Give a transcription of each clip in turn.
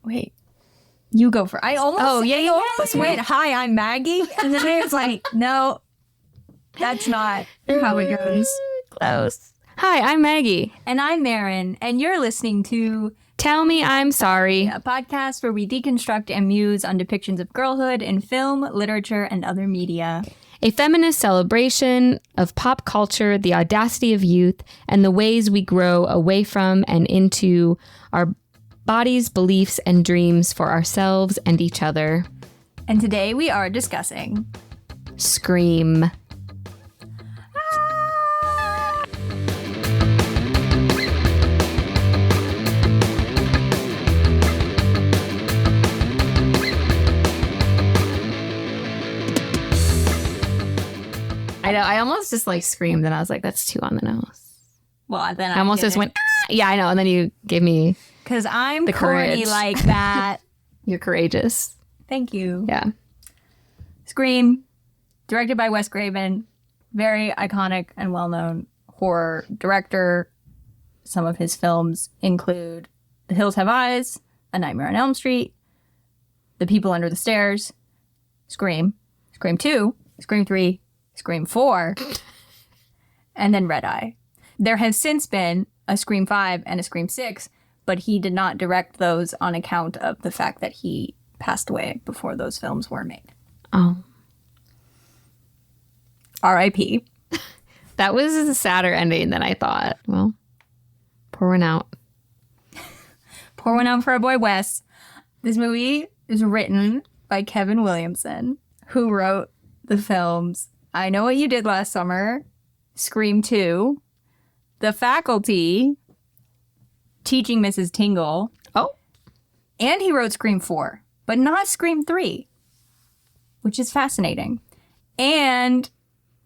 Wait. You go for I almost you almost went, hi, I'm Maggie. And then I was like, no, that's not how it goes. Close. Hi, I'm Maggie. And I'm Marin, and you're listening to Tell Me I'm Sorry, a podcast where we deconstruct and muse on depictions of girlhood in film, literature, and other media. a feminist celebration of pop culture, the audacity of youth, and the ways we grow away from and into our bodies, beliefs, and dreams for ourselves and each other. And today we are discussing Scream. I know. I almost just like screamed and I was like, that's too on the nose. Well, then I almost just went, ah! Yeah, I know. And then you gave me because I'm the corny courage. like that. You're courageous. Thank you. Yeah. Scream, directed by Wes Craven, very iconic and well-known horror director. Some of his films include The Hills Have Eyes, A Nightmare on Elm Street, The People Under the Stairs, Scream, Scream 2, Scream 3, Scream 4, and then Red Eye. There has since been a Scream 5 and a Scream 6, but he did not direct those on account of the fact that he passed away before those films were made. Oh. R.I.P. That was a sadder ending than I thought. Well, pour one out. Pour one out for our boy Wes. This movie is written by Kevin Williamson, who wrote the films I Know What You Did Last Summer, Scream 2, The Faculty, Teaching Mrs. Tingle. Oh. And he wrote Scream 4, but not Scream 3, which is fascinating. And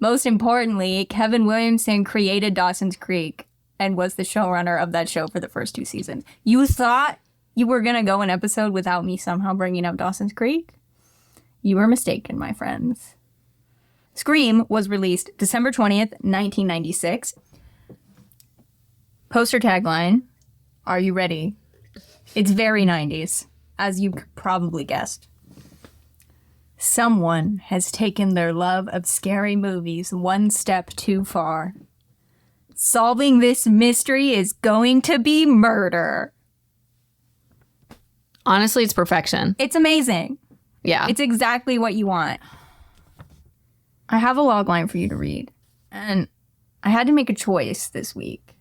most importantly, Kevin Williamson created Dawson's Creek and was the showrunner of that show for the first 2 seasons. You thought you were going to go an episode without me somehow bringing up Dawson's Creek? You were mistaken, my friends. Scream was released December 20th, 1996. Poster tagline, are you ready? It's very 90s, as you probably guessed. Someone has taken their love of scary movies one step too far. Solving this mystery is going to be murder. Honestly, it's perfection. It's amazing. Yeah. It's exactly what you want. I have a log line for you to read, and I had to make a choice this week.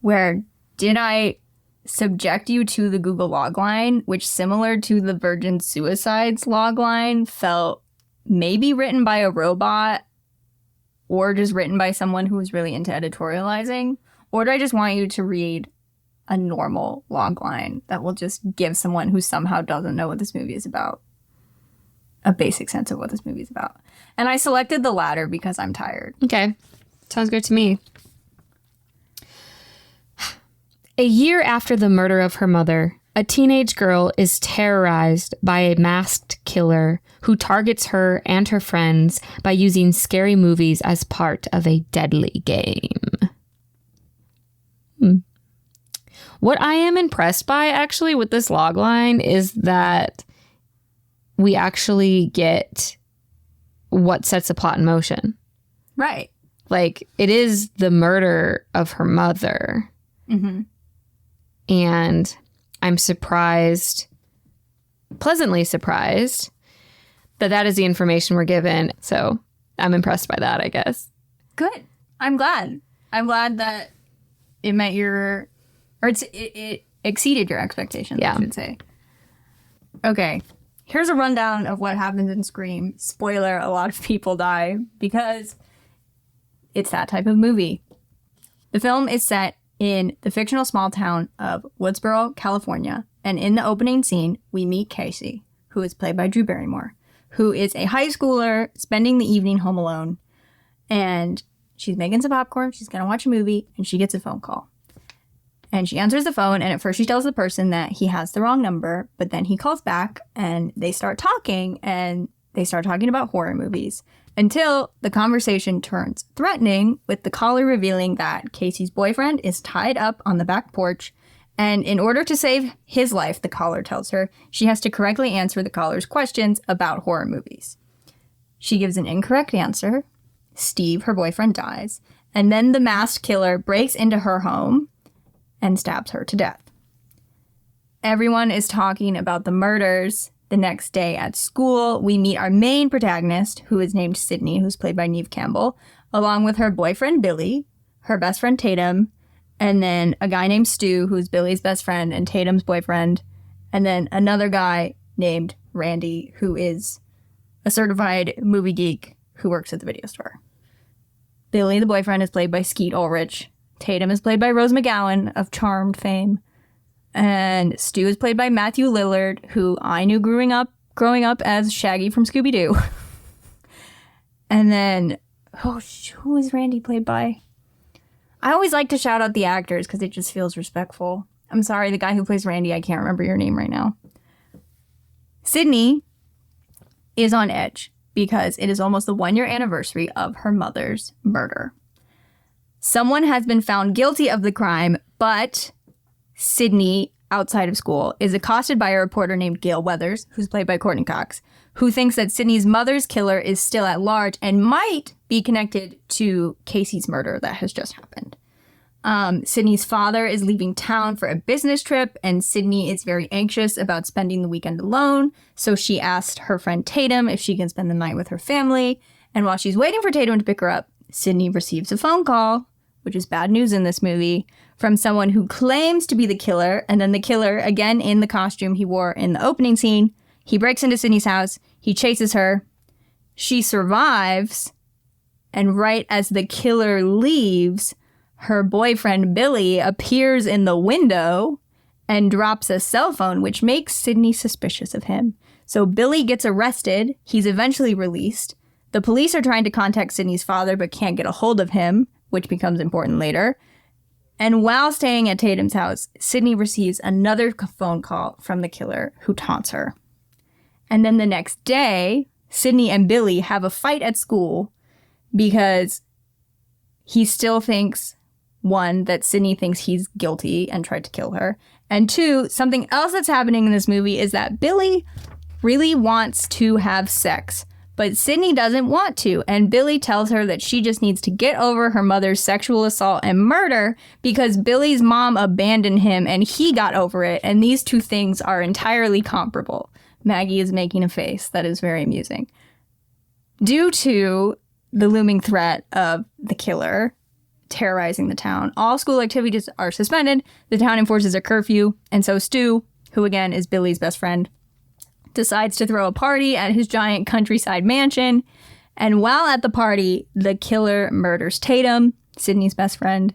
Where did I subject you to the Google logline, which, similar to the Virgin Suicides logline, felt maybe written by a robot or just written by someone who was really into editorializing? Or do I just want you to read a normal logline that will just give someone who somehow doesn't know what this movie is about a basic sense of what this movie is about? And I selected the latter because I'm tired. Okay. Sounds good to me. A year after the murder of her mother, a teenage girl is terrorized by a masked killer who targets her and her friends by using scary movies as part of a deadly game. What I am impressed by, actually, with this logline is that we actually get what sets the plot in motion. Right. Like, it is the murder of her mother. Mm-hmm. And I'm surprised, pleasantly surprised, that is the information we're given. So I'm impressed by that, I guess. Good. I'm glad. I'm glad that it met your, or it exceeded your expectations, Yeah. I should say. Okay. Here's a rundown of what happens in Scream. Spoiler, a lot of people die because it's that type of movie. The film is set in the fictional small town of Woodsboro, California. And in the opening scene, we meet Cathy, who is played by Drew Barrymore, who is a high schooler spending the evening home alone. And she's making some popcorn. She's going to watch a movie, and she gets a phone call. And she answers the phone, and at first she tells the person that he has the wrong number, but then he calls back, and they start talking about horror movies until the conversation turns threatening, with the caller revealing that Casey's boyfriend is tied up on the back porch And in order to save his life, the caller tells her, she has to correctly answer the caller's questions about horror movies. She gives an incorrect answer. Steve, her boyfriend, dies. And then the masked killer breaks into her home and stabs her to death. Everyone is talking about the murders. The next day at school, we meet our main protagonist, who is named Sydney, who's played by Neve Campbell, along with her boyfriend, Billy, her best friend, Tatum, and then a guy named Stu, who's Billy's best friend and Tatum's boyfriend, and then another guy named Randy, who is a certified movie geek who works at the video store. Billy, the boyfriend, is played by Skeet Ulrich. Tatum is played by Rose McGowan of Charmed fame. And Stu is played by Matthew Lillard, who I knew growing up as Shaggy from Scooby-Doo. And then, who is Randy played by? I always like to shout out the actors because it just feels respectful. I'm sorry, the guy who plays Randy, I can't remember your name right now. Sydney is on edge because it is almost the 1-year anniversary of her mother's murder. Someone has been found guilty of the crime, but Sydney, outside of school, is accosted by a reporter named Gail Weathers, who's played by Courtney Cox, who thinks that Sydney's mother's killer is still at large and might be connected to Casey's murder that has just happened. Sydney's father is leaving town for a business trip, and Sydney is very anxious about spending the weekend alone, so she asked her friend Tatum if she can spend the night with her family, and while she's waiting for Tatum to pick her up, Sydney receives a phone call, which is bad news in this movie, from someone who claims to be the killer, and then the killer, again in the costume he wore in the opening scene, he breaks into Sydney's house, he chases her, she survives, and right as the killer leaves, her boyfriend Billy appears in the window and drops a cell phone, which makes Sydney suspicious of him. So Billy gets arrested, he's eventually released. The police are trying to contact Sydney's father but can't get a hold of him, which becomes important later. And while staying at Tatum's house, Sydney receives another phone call from the killer who taunts her. And then the next day, Sydney and Billy have a fight at school because he still thinks, one, that Sydney thinks he's guilty and tried to kill her. And two, something else that's happening in this movie is that Billy really wants to have sex. But Sydney doesn't want to, and Billy tells her that she just needs to get over her mother's sexual assault and murder because Billy's mom abandoned him and he got over it, and these two things are entirely comparable. Maggie is making a face that is very amusing. Due to the looming threat of the killer terrorizing the town, all school activities are suspended, the town enforces a curfew, and so Stu, who again is Billy's best friend, decides to throw a party at his giant countryside mansion. And while at the party, the killer murders Tatum, Sydney's best friend.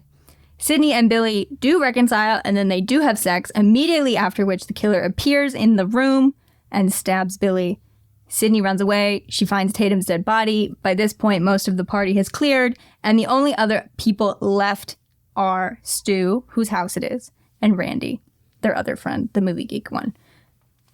Sydney and Billy do reconcile, and then they do have sex, immediately after which the killer appears in the room and stabs Billy. Sydney runs away. She finds Tatum's dead body. By this point, most of the party has cleared, and the only other people left are Stu, whose house it is, and Randy, their other friend, the movie geek one.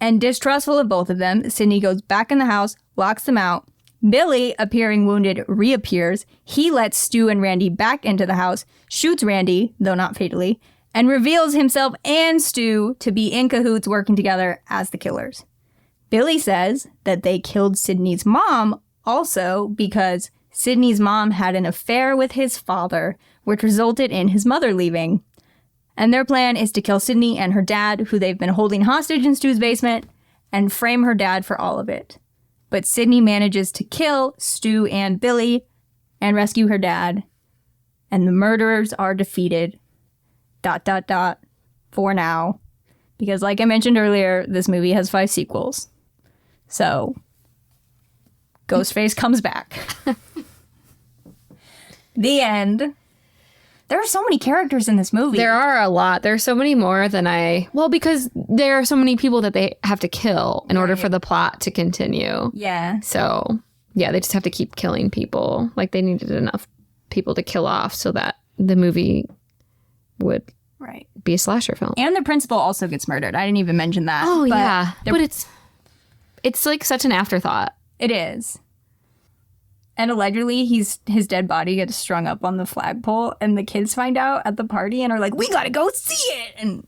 And distrustful of both of them, Sydney goes back in the house, locks them out. Billy, appearing wounded, reappears. He lets Stu and Randy back into the house, shoots Randy, though not fatally, and reveals himself and Stu to be in cahoots working together as the killers. Billy says that they killed Sydney's mom also because Sydney's mom had an affair with his father, which resulted in his mother leaving. And their plan is to kill Sydney and her dad, who they've been holding hostage in Stu's basement, and frame her dad for all of it. But Sydney manages to kill Stu and Billy and rescue her dad. And the murderers are defeated. ... For now. Because like I mentioned earlier, this movie has 5 sequels. So, Ghostface comes back. The end. There are so many characters in this movie. There are a lot. There's so many more than because there are so many people that they have to kill in order for the plot to continue. Yeah. So, yeah, they just have to keep killing people. Like, they needed enough people to kill off so that the movie would be a slasher film. And the principal also gets murdered. I didn't even mention that. Oh, yeah. But it's like such an afterthought. It is. And allegedly, his dead body gets strung up on the flagpole, and the kids find out at the party and are like, "We gotta go see it!" And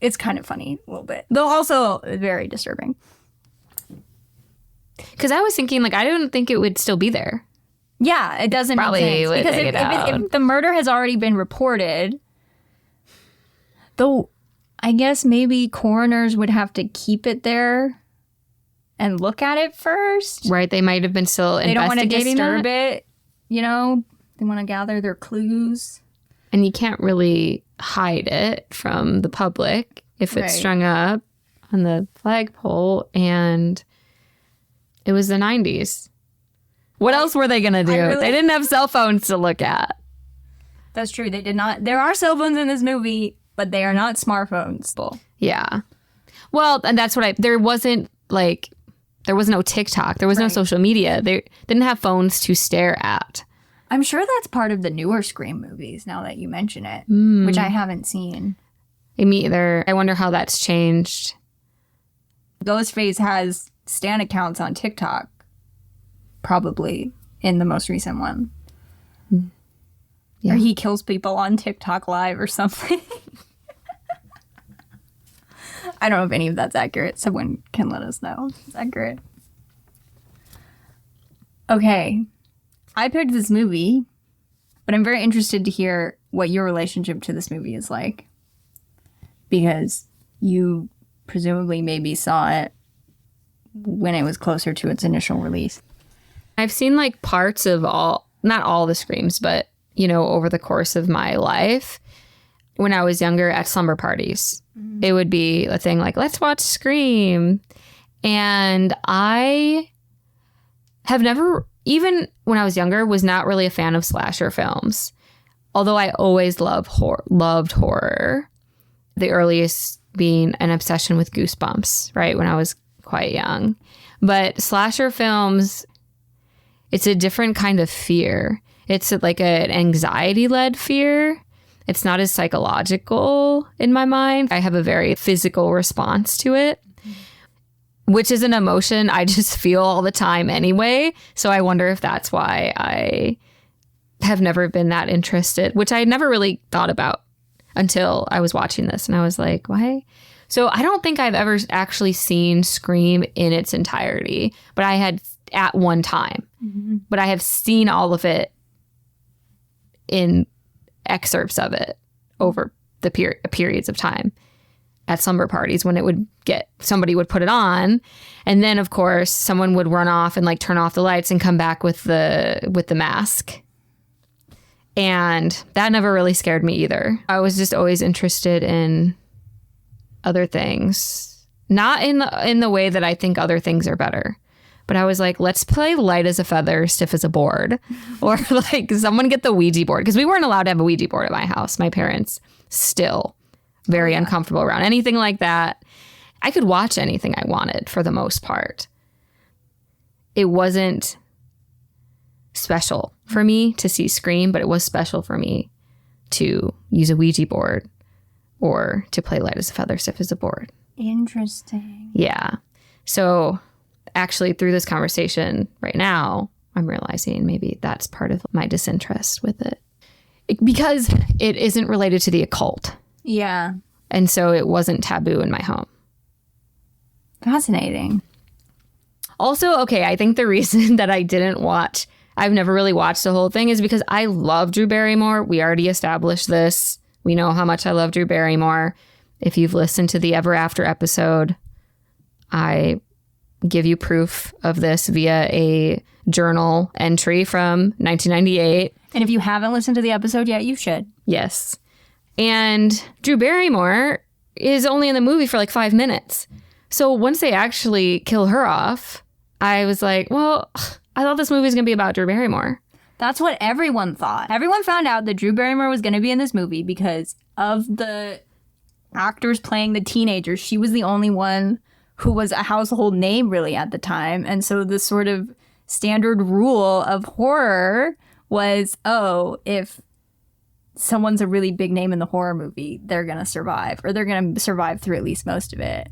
It's kind of funny a little bit. Though also very disturbing. Because I was thinking, like, I didn't think it would still be there. Yeah, it doesn't Probably make sense. would Because take it out. if the murder has already been reported, though I guess maybe coroners would have to keep it there and look at it first. Right, they might have been still They don't want to investigating disturb that. it, you know? They want to gather their clues. And you can't really hide it from the public if it's Right. strung up on the flagpole. And it was the 90s. What else were they going to do? They didn't have cell phones to look at. That's true. They did not. There are cell phones in this movie, but they are not smartphones. Yeah. Well, and that's what there wasn't like, there was no TikTok. There was no social media. They didn't have phones to stare at. I'm sure that's part of the newer Scream movies now that you mention it, which I haven't seen. Me either. I wonder how that's changed. Ghostface has stan accounts on TikTok, probably in the most recent one. Yeah. Or he kills people on TikTok live or something. I don't know if any of that's accurate. Someone can let us know if it's accurate. Okay. I picked this movie, but I'm very interested to hear what your relationship to this movie is like. Because you presumably maybe saw it when it was closer to its initial release. I've seen like parts of not all the Screams, but, you know, over the course of my life. When I was younger at slumber parties, it would be a thing like, let's watch Scream. And I have never, even when I was younger, was not really a fan of slasher films. Although I always loved horror. The earliest being an obsession with Goosebumps, right, when I was quite young. But slasher films, it's a different kind of fear. It's like an anxiety-led fear. It's not as psychological in my mind. I have a very physical response to it, which is an emotion I just feel all the time anyway. So I wonder if that's why I have never been that interested, which I never really thought about until I was watching this. And I was like, why? So I don't think I've ever actually seen Scream in its entirety, but I had at one time. Mm-hmm. But I have seen all of it in excerpts of it over the periods of time at slumber parties when it would somebody would put it on, and then of course someone would run off and like turn off the lights and come back with the mask, and that never really scared me either. I was just always interested in other things, not in the way that I think other things are better. But I was like, let's play light as a feather, stiff as a board. Or like someone get the Ouija board. Because we weren't allowed to have a Ouija board at my house. My parents still very uncomfortable around anything like that. I could watch anything I wanted for the most part. It wasn't special for me to see Scream, but it was special for me to use a Ouija board or to play light as a feather, stiff as a board. Interesting. Yeah. So actually, through this conversation right now, I'm realizing maybe that's part of my disinterest with it. Because it isn't related to the occult. Yeah. And so it wasn't taboo in my home. Fascinating. Also, okay, I think the reason that I've never really watched the whole thing is because I love Drew Barrymore. We already established this. We know how much I love Drew Barrymore. If you've listened to the Ever After episode, I give you proof of this via a journal entry from 1998. And if you haven't listened to the episode yet, you should. Yes. And Drew Barrymore is only in the movie for like 5 minutes. So once they actually kill her off, I was like, well, I thought this movie was going to be about Drew Barrymore. That's what everyone thought. Everyone found out that Drew Barrymore was going to be in this movie because of the actors playing the teenagers. She was the only one who was a household name really at the time. And so the sort of standard rule of horror was, oh, if someone's a really big name in the horror movie, they're going to survive, or they're going to survive through at least most of it.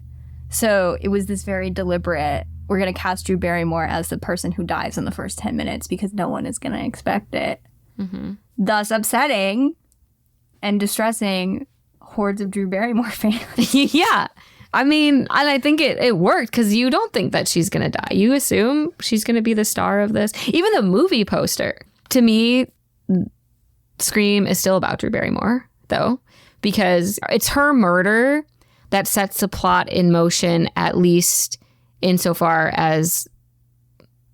So it was this very deliberate, we're going to cast Drew Barrymore as the person who dies in the first 10 minutes because no one is going to expect it. Mm-hmm. Thus upsetting and distressing hordes of Drew Barrymore fans. Yeah. I mean, and I think it worked because you don't think that she's going to die. You assume she's going to be the star of this. Even the movie poster. To me, Scream is still about Drew Barrymore, though, because it's her murder that sets the plot in motion, at least insofar as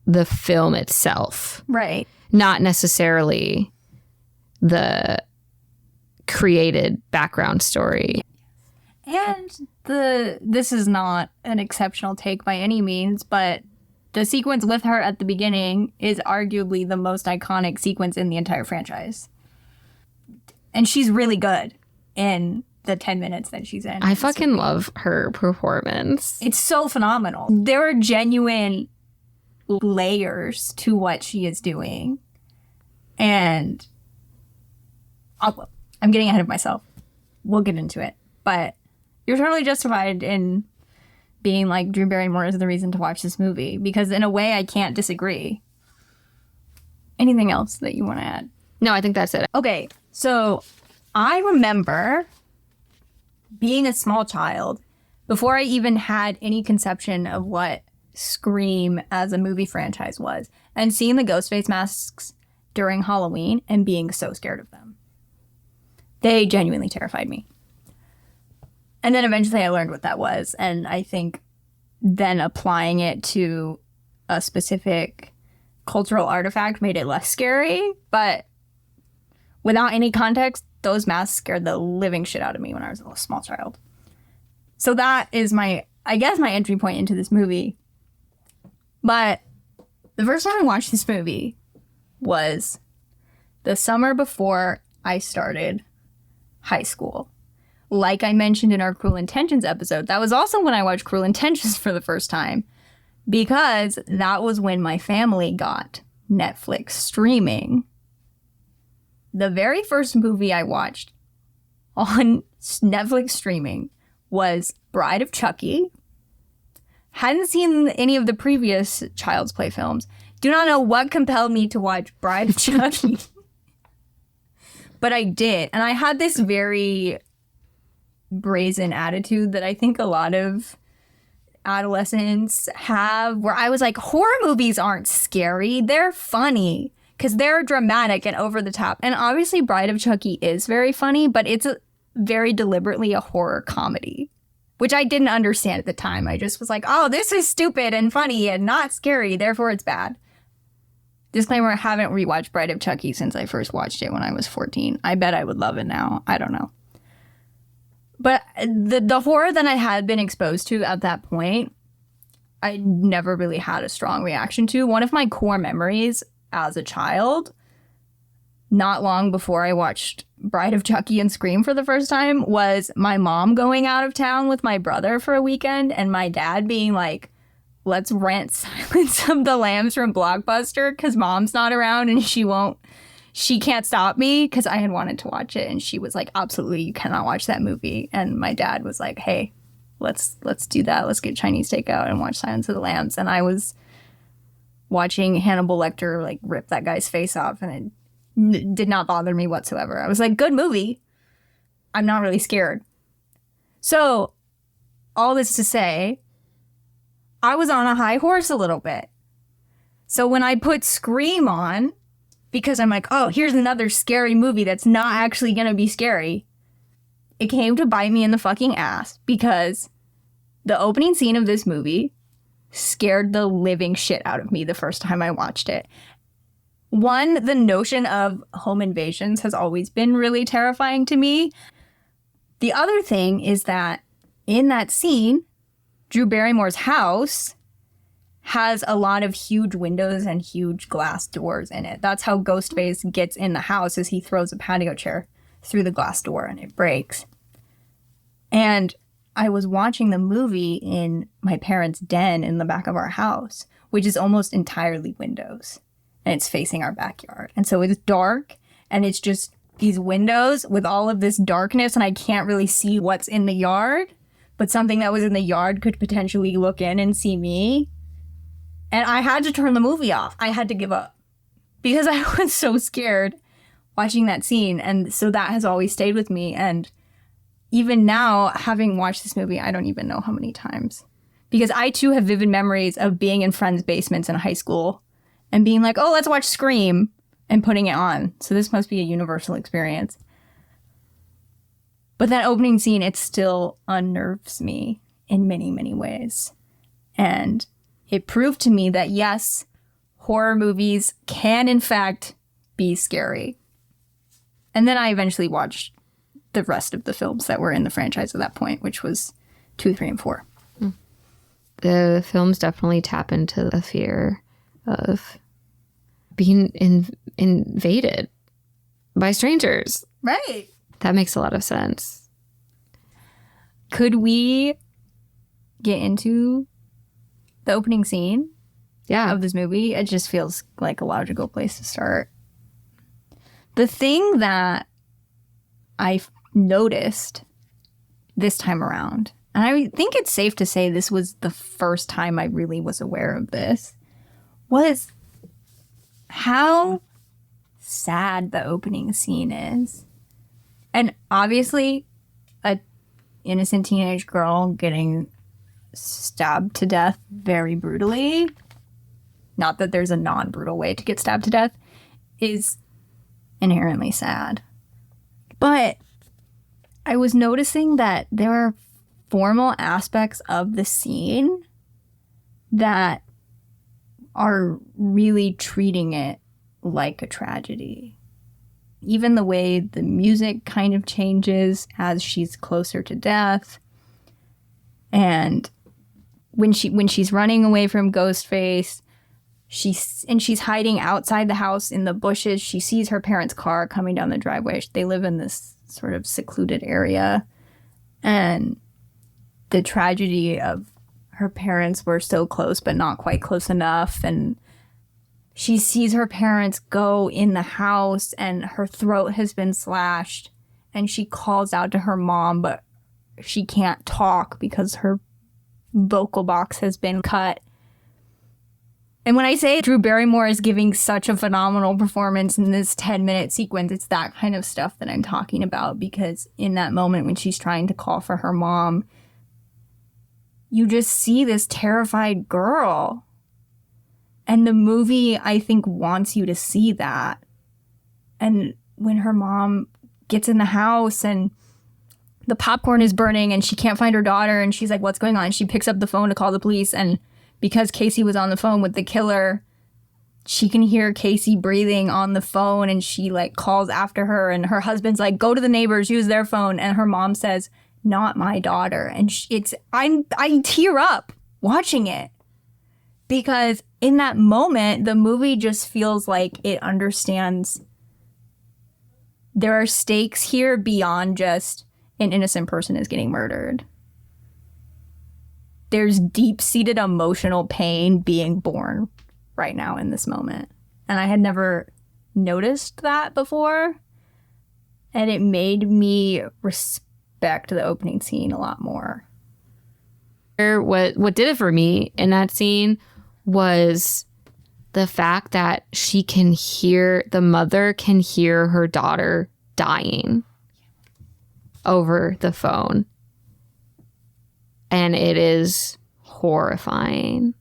the film itself. Right. Not necessarily the created background story. And this is not an exceptional take by any means, but the sequence with her at the beginning is arguably the most iconic sequence in the entire franchise. And she's really good in the 10 minutes that she's in. I fucking love her performance. It's so phenomenal. There are genuine layers to what she is doing. And I'm getting ahead of myself. We'll get into it. But you're totally justified in being like, Drew Barrymore is the reason to watch this movie. Because in a way, I can't disagree. Anything else that you want to add? No, I think that's it. Okay, so I remember being a small child before I even had any conception of what Scream as a movie franchise was, and seeing the Ghostface masks during Halloween and being so scared of them. They genuinely terrified me. And then eventually I learned what that was, and I think then applying it to a specific cultural artifact made it less scary, but without any context, those masks scared the living shit out of me when I was a small child. So that is my entry point into this movie. But the first time I watched this movie was the summer before I started high school. Like I mentioned in our Cruel Intentions episode, that was also when I watched Cruel Intentions for the first time, because that was when my family got Netflix streaming. The very first movie I watched on Netflix streaming was Bride of Chucky. Hadn't seen any of the previous Child's Play films. Do not know what compelled me to watch Bride of Chucky. But I did. And I had this very brazen attitude that I think a lot of adolescents have, where I was like, horror movies aren't scary. They're funny because they're dramatic and over the top. And obviously Bride of Chucky is very funny, but it's very deliberately a horror comedy, which I didn't understand at the time. I just was like, oh, this is stupid and funny and not scary, therefore it's bad. Disclaimer, I haven't rewatched Bride of Chucky since I first watched it when I was 14. I bet I would love it now. I don't know. But the horror that I had been exposed to at that point, I never really had a strong reaction to. One of my core memories as a child, not long before I watched Bride of Chucky and Scream for the first time, was my mom going out of town with my brother for a weekend and my dad being like, let's rent Silence of the Lambs from Blockbuster because mom's not around and she can't stop me, because I had wanted to watch it and she was like, absolutely, you cannot watch that movie. And my dad was like, hey, let's do that. Let's get Chinese takeout and watch Silence of the Lambs. And I was watching Hannibal Lecter like rip that guy's face off, and it did not bother me whatsoever. I was like, good movie. I'm not really scared. So all this to say, I was on a high horse a little bit. So when I put Scream on, because I'm like, oh, here's another scary movie that's not actually going to be scary, it came to bite me in the fucking ass, because the opening scene of this movie scared the living shit out of me the first time I watched it. One, the notion of home invasions has always been really terrifying to me. The other thing is that in that scene, Drew Barrymore's house has a lot of huge windows and huge glass doors in it. That's how Ghostface gets in the house, is he throws a patio chair through the glass door and it breaks. And I was watching the movie in my parents' den in the back of our house, which is almost entirely windows, and it's facing our backyard. And so it's dark, and it's just these windows with all of this darkness, and I can't really see what's in the yard, but something that was in the yard could potentially look in and see me. And I had to turn the movie off. I had to give up because I was so scared watching that scene. And so that has always stayed with me. And even now, having watched this movie, I don't even know how many times. Because I, too, have vivid memories of being in friends' basements in high school and being like, oh, let's watch Scream, and putting it on. So this must be a universal experience. But that opening scene, it still unnerves me in many, many ways. And it proved to me that, yes, horror movies can, in fact, be scary. And then I eventually watched the rest of the films that were in the franchise at that point, which was 2, 3, and 4. The films definitely tap into the fear of being invaded by strangers. Right. That makes a lot of sense. Could we get into the opening scene of this movie? It just feels like a logical place to start. The thing that I noticed this time around, and I think it's safe to say this was the first time I really was aware of this, was how sad the opening scene is. And obviously, a innocent teenage girl getting stabbed to death very brutally, not that there's a non-brutal way to get stabbed to death, is inherently sad. But I was noticing that there are formal aspects of the scene that are really treating it like a tragedy. Even the way the music kind of changes as she's closer to death. And when she's running away from Ghostface, she's hiding outside the house in the bushes. She sees her parents' car coming down the driveway. They live in this sort of secluded area. And the tragedy of her parents were so close, but not quite close enough. And she sees her parents go in the house and her throat has been slashed. And she calls out to her mom, but she can't talk because her vocal box has been cut. And when I say Drew Barrymore is giving such a phenomenal performance in this 10-minute sequence, it's that kind of stuff that I'm talking about. Because in that moment when she's trying to call for her mom, you just see this terrified girl. And the movie, I think, wants you to see that. And when her mom gets in the house and the popcorn is burning and she can't find her daughter and she's like, what's going on? And she picks up the phone to call the police. And because Casey was on the phone with the killer, she can hear Casey breathing on the phone and she like calls after her. And her husband's like, go to the neighbors, use their phone. And her mom says, not my daughter. And I tear up watching it because in that moment, the movie just feels like it understands there are stakes here beyond just an innocent person is getting murdered. There's deep-seated emotional pain being born right now in this moment. And I had never noticed that before. And it made me respect the opening scene a lot more. What did it for me in that scene was the fact that the mother can hear her daughter dying over the phone. And it is horrifying.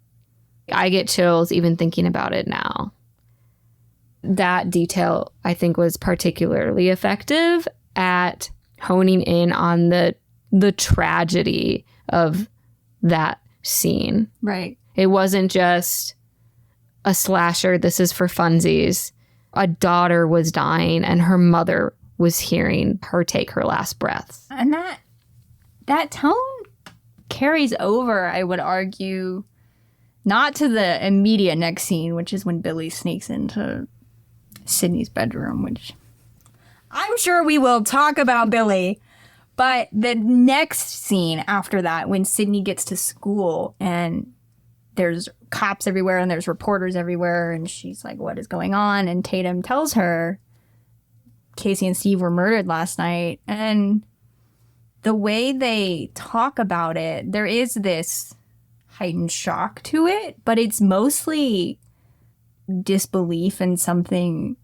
I get chills even thinking about it now. That detail, I think, was particularly effective at honing in on the tragedy of that scene. Right. It wasn't just a slasher, this is for funsies. A daughter was dying and her mother was hearing her take her last breaths. And that tone carries over, I would argue, not to the immediate next scene, which is when Billy sneaks into Sydney's bedroom, which I'm sure we will talk about Billy. But the next scene after that, when Sydney gets to school and there's cops everywhere and there's reporters everywhere and she's like, what is going on? And Tatum tells her Casey and Steve were murdered last night. And the way they talk about it, there is this heightened shock to it, but it's mostly disbelief in something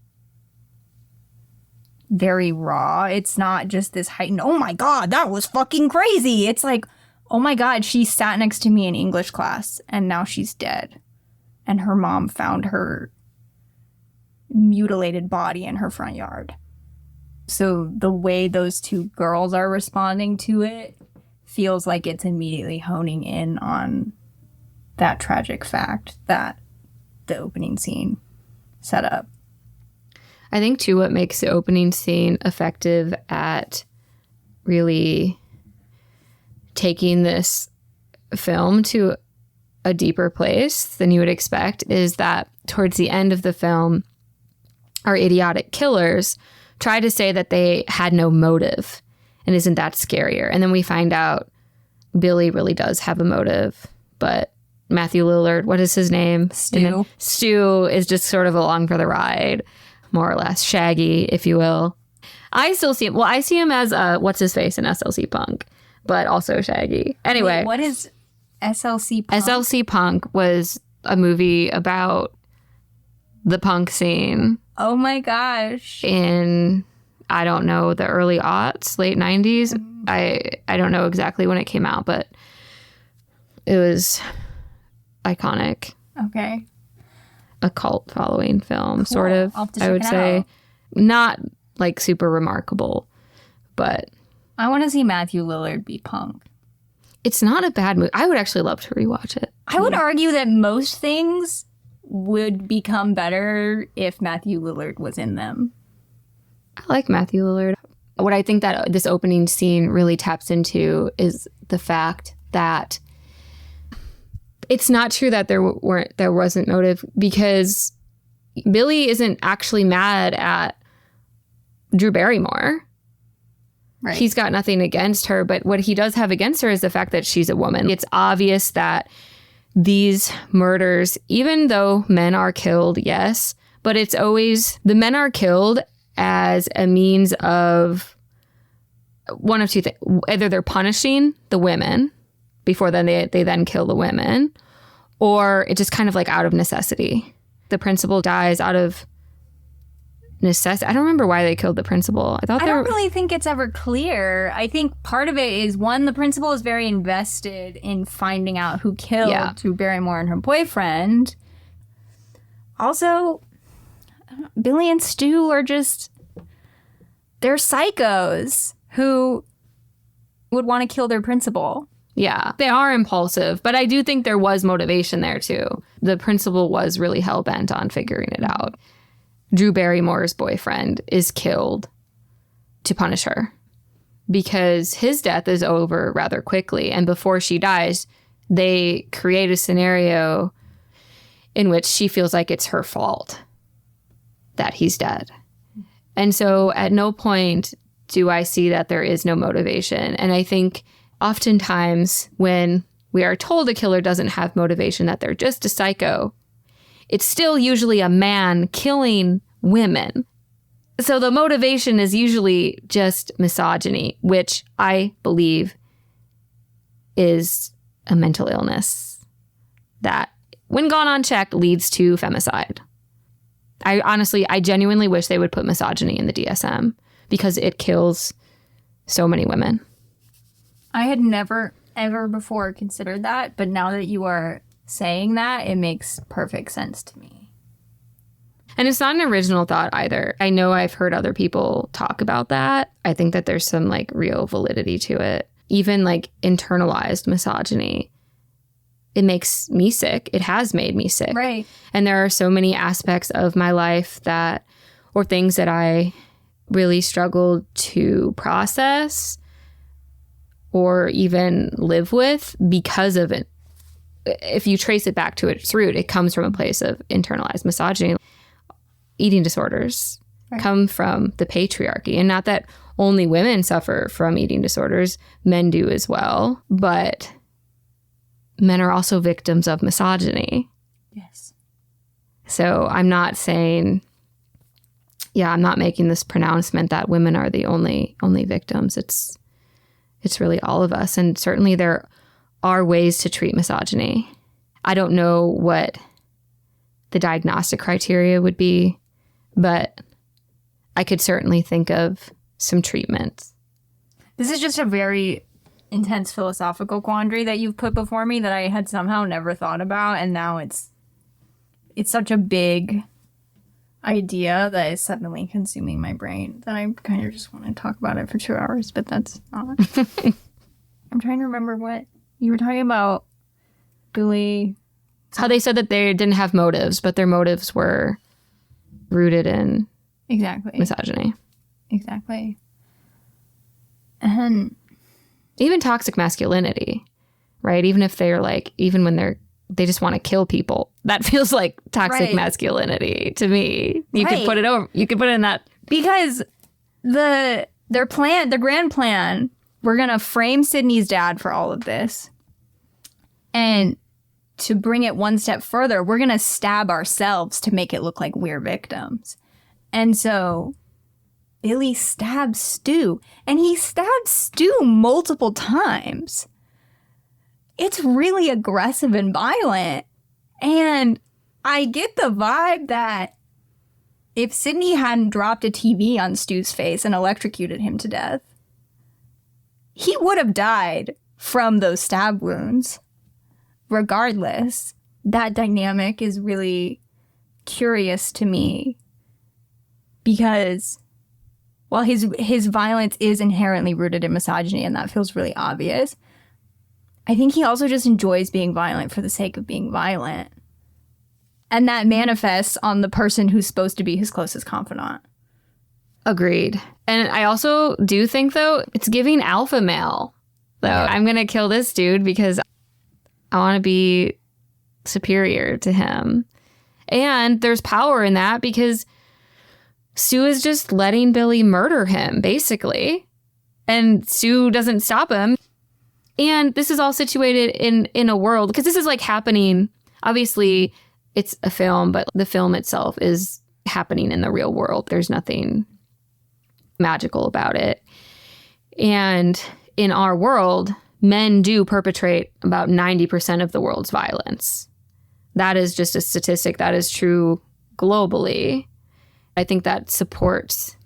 very raw. It's not just this heightened, oh my God, that was fucking crazy. It's like, oh my God, she sat next to me in English class and now she's dead. And her mom found her mutilated body in her front yard. So the way those two girls are responding to it feels like it's immediately honing in on that tragic fact that the opening scene set up. I think, too, what makes the opening scene effective at really taking this film to a deeper place than you would expect is that towards the end of the film, our idiotic killers try to say that they had no motive. And isn't that scarier? And then we find out Billy really does have a motive, but Matthew Lillard, what is his name? Stu is just sort of along for the ride, more or less. Shaggy, if you will. I still see him. Well, I see him as what's his face in SLC Punk, but also Shaggy. Anyway. Wait, what is SLC Punk? SLC Punk was a movie about the punk scene. Oh my gosh. In, I don't know, the early aughts, late 90s. I don't know exactly when it came out, but it was iconic. Okay. A cult following film, Cool. sort of. I would say out. Not like super remarkable, but I want to see Matthew Lillard be Punk. it's not a bad movie. I would actually love to rewatch it. I would argue that most things would become better if Matthew Lillard was in them. I like Matthew Lillard. What I think that this opening scene really taps into is the fact that it's not true that there wasn't motive, because Billy isn't actually mad at Drew Barrymore. Right. He's got nothing against her, but what he does have against her is the fact that she's a woman. It's obvious that these murders, even though men are killed, yes, but it's always the men are killed as a means of one of two things. Either they're punishing the women before then they then kill the women, or it's just kind of like out of necessity. The principal dies out of necessity. I don't remember why they killed the principal. I don't really think it's ever clear. I think part of it is, one, the principal is very invested in finding out who killed Drew Barrymore and her boyfriend. Also, Billy and Stu are just, they're psychos who would want to kill their principal. Yeah, they are impulsive, but I do think there was motivation there too. The principal was really hell-bent on figuring it out. Drew Barrymore's boyfriend is killed to punish her because his death is over rather quickly. And before she dies, they create a scenario in which she feels like it's her fault that he's dead. And so at no point do I see that there is no motivation. And I think oftentimes when we are told a killer doesn't have motivation, that they're just a psycho, it's still usually a man killing women. So the motivation is usually just misogyny, which I believe is a mental illness that, when gone unchecked, leads to femicide. I genuinely wish they would put misogyny in the DSM because it kills so many women. I had never, ever before considered that, but now that you are saying that, it makes perfect sense to me. And it's not an original thought either. I know I've heard other people talk about that. I think that there's some like real validity to it. Even like internalized misogyny. It makes me sick. It has made me sick. Right. And there are so many aspects of my life that, or things that I really struggled to process or even live with because of it. If you trace it back to its root, it comes from a place of internalized misogyny. Eating disorders come from the patriarchy. And not that only women suffer from eating disorders, men do as well. But men are also victims of misogyny. Yes. So I'm not saying, I'm not making this pronouncement that women are the only victims. It's really all of us. And certainly there are ways to treat misogyny. I don't know what the diagnostic criteria would be, but I could certainly think of some treatments. This is just a very intense philosophical quandary that you've put before me that I had somehow never thought about, and now it's such a big idea that is suddenly consuming my brain that I kind of just want to talk about it for 2 hours, but that's not. I'm trying to remember what you were talking about, Billy. How they said that they didn't have motives, but their motives were rooted in misogyny. Exactly. And even toxic masculinity, right? Even if they're like, even when they just want to kill people, that feels like toxic masculinity to me. You could put it over. You could put it in that. Because their grand plan, we're going to frame Sydney's dad for all of this. And to bring it one step further, we're going to stab ourselves to make it look like we're victims. And so Billy stabs Stu, and he stabs Stu multiple times. It's really aggressive and violent. And I get the vibe that if Sydney hadn't dropped a TV on Stu's face and electrocuted him to death, he would have died from those stab wounds. Regardless, that dynamic is really curious to me because while his violence is inherently rooted in misogyny, and that feels really obvious, I think he also just enjoys being violent for the sake of being violent. And that manifests on the person who's supposed to be his closest confidant. Agreed. And I also do think, though, it's giving alpha male. Though I'm going to kill this dude because I want to be superior to him. And there's power in that because Stu is just letting Billy murder him, basically. And Stu doesn't stop him. And this is all situated in a world, because this is like happening. Obviously, it's a film, but the film itself is happening in the real world. There's nothing magical about it. And in our world, men do perpetrate about 90% of the world's violence. That is just a statistic that is true globally. I think that supports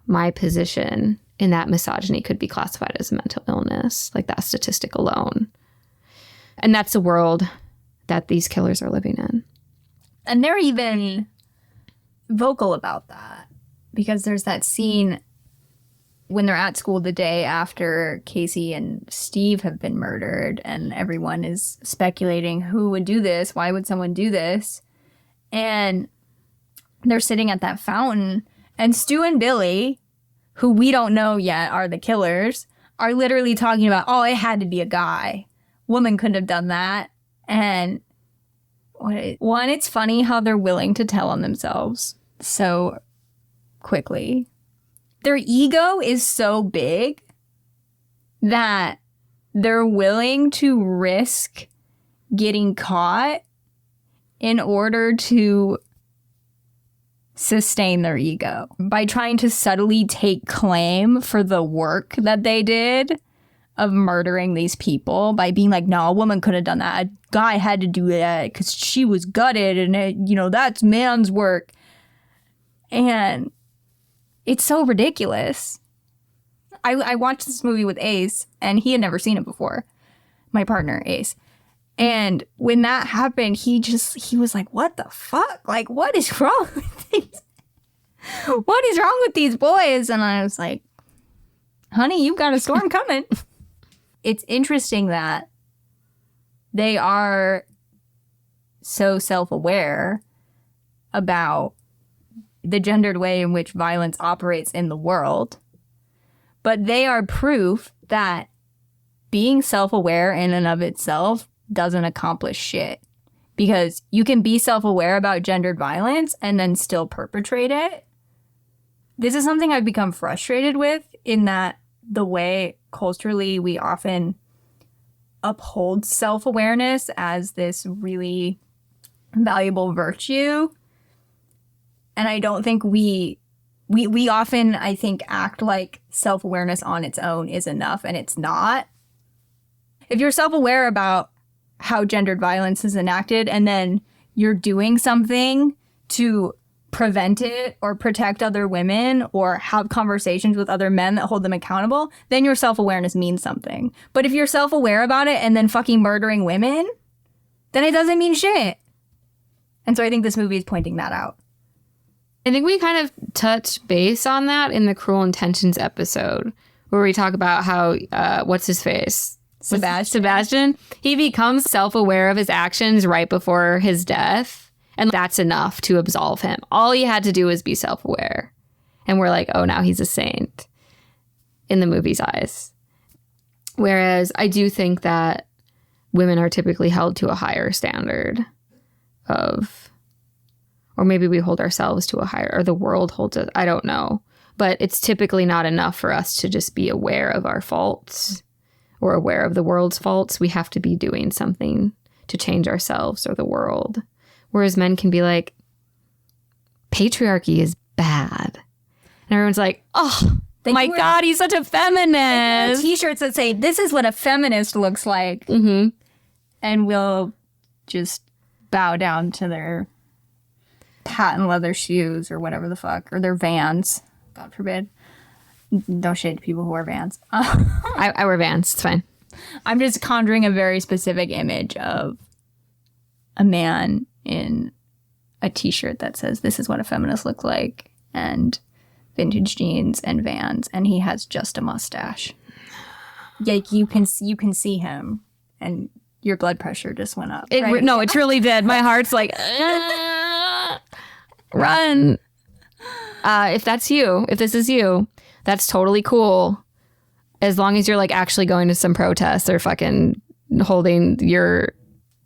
my position in that misogyny could be classified as a mental illness, like that statistic alone. And that's the world that these killers are living in. And they're even vocal about that, because there's that scene when they're at school the day after Casey and Steve have been murdered, and everyone is speculating who would do this, why would someone do this? And they're sitting at that fountain, and Stu and Billy, who we don't know yet are the killers, are literally talking about, oh, it had to be a guy. Woman couldn't have done that. And one, it's funny how they're willing to tell on themselves so quickly. Their ego is so big that they're willing to risk getting caught in order to sustain their ego by trying to subtly take claim for the work that they did of murdering these people, by being like, no, a woman could have done that. A guy had to do that because she was gutted, and that's man's work. And it's so ridiculous. I watched this movie with Ace, and he had never seen it before. My partner, Ace. And when that happened, he was like, what the fuck? Like, what is wrong with these? What is wrong with these boys? And I was like, honey, you've got a storm coming. It's interesting that they are so self-aware about the gendered way in which violence operates in the world, but they are proof that being self-aware in and of itself doesn't accomplish shit, because you can be self-aware about gendered violence and then still perpetrate it. This is something I've become frustrated with, in that the way culturally we often uphold self-awareness as this really valuable virtue. And I don't think we often, I think, act like self-awareness on its own is enough, and it's not. If you're self-aware about how gendered violence is enacted, and then you're doing something to prevent it or protect other women or have conversations with other men that hold them accountable, then your self-awareness means something. But if you're self-aware about it and then fucking murdering women, then it doesn't mean shit. And so I think this movie is pointing that out. I think we kind of touch base on that in the Cruel Intentions episode, where we talk about how, what's his face? Sebastian. He becomes self-aware of his actions right before his death. And that's enough to absolve him. All he had to do was be self-aware. And we're like, oh, now he's a saint in the movie's eyes. Whereas I do think that women are typically held to a higher standard of, or maybe we hold ourselves to a higher, or the world holds it. I don't know. But it's typically not enough for us to just be aware of our faults or aware of the world's faults. We have to be doing something to change ourselves or the world. Whereas men can be like, patriarchy is bad. And everyone's like, oh, my God, he's such a feminist. T-shirts that say, this is what a feminist looks like. Mm-hmm. And we'll just bow down to their patent leather shoes or whatever the fuck, or their Vans, God forbid. No shade to people who wear Vans. I wear Vans, it's fine. I'm just conjuring a very specific image of a man in a t-shirt that says, this is what a feminist looks like, and vintage jeans and Vans, and he has just a mustache. Like, you can see him, and your blood pressure just went up. Right? No, it truly did. My heart's like, run. If that's you, if this is you, that's totally cool. As long as you're like actually going to some protests or fucking holding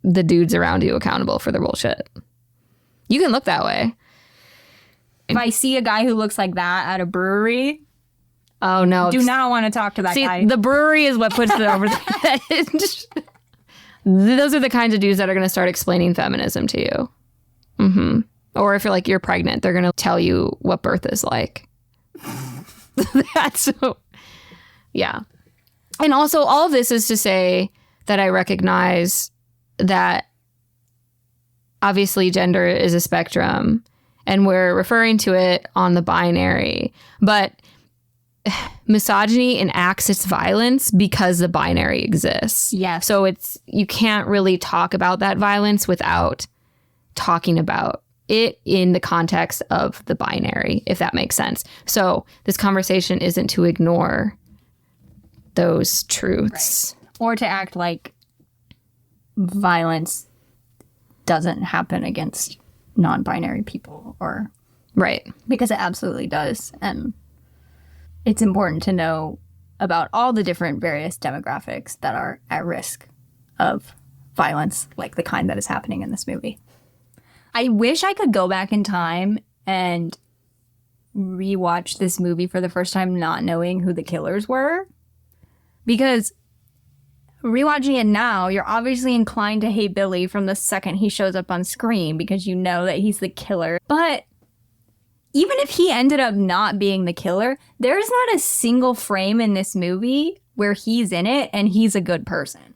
the dudes around you accountable for their bullshit. You can look that way. If I see a guy who looks like that at a brewery, oh no, do not want to talk to that guy. The brewery is what puts it over the edge. Those are the kinds of dudes that are going to start explaining feminism to you. Mm-hmm. Or if you're pregnant, they're going to tell you what birth is like. Yeah. And also, all of this is to say that I recognize that obviously gender is a spectrum and we're referring to it on the binary, but misogyny enacts its violence because the binary exists. Yeah. So you can't really talk about that violence without talking about it in the context of the binary, if that makes sense. So this conversation isn't to ignore those truths. Right. Or to act like violence doesn't happen against non-binary people, or right, because it absolutely does. And it's important to know about all the different various demographics that are at risk of violence, like the kind that is happening in this movie. I wish I could go back in time and rewatch this movie for the first time not knowing who the killers were, because rewatching it now, you're obviously inclined to hate Billy from the second he shows up on screen because you know that he's the killer. But even if he ended up not being the killer, there's not a single frame in this movie where he's in it and he's a good person.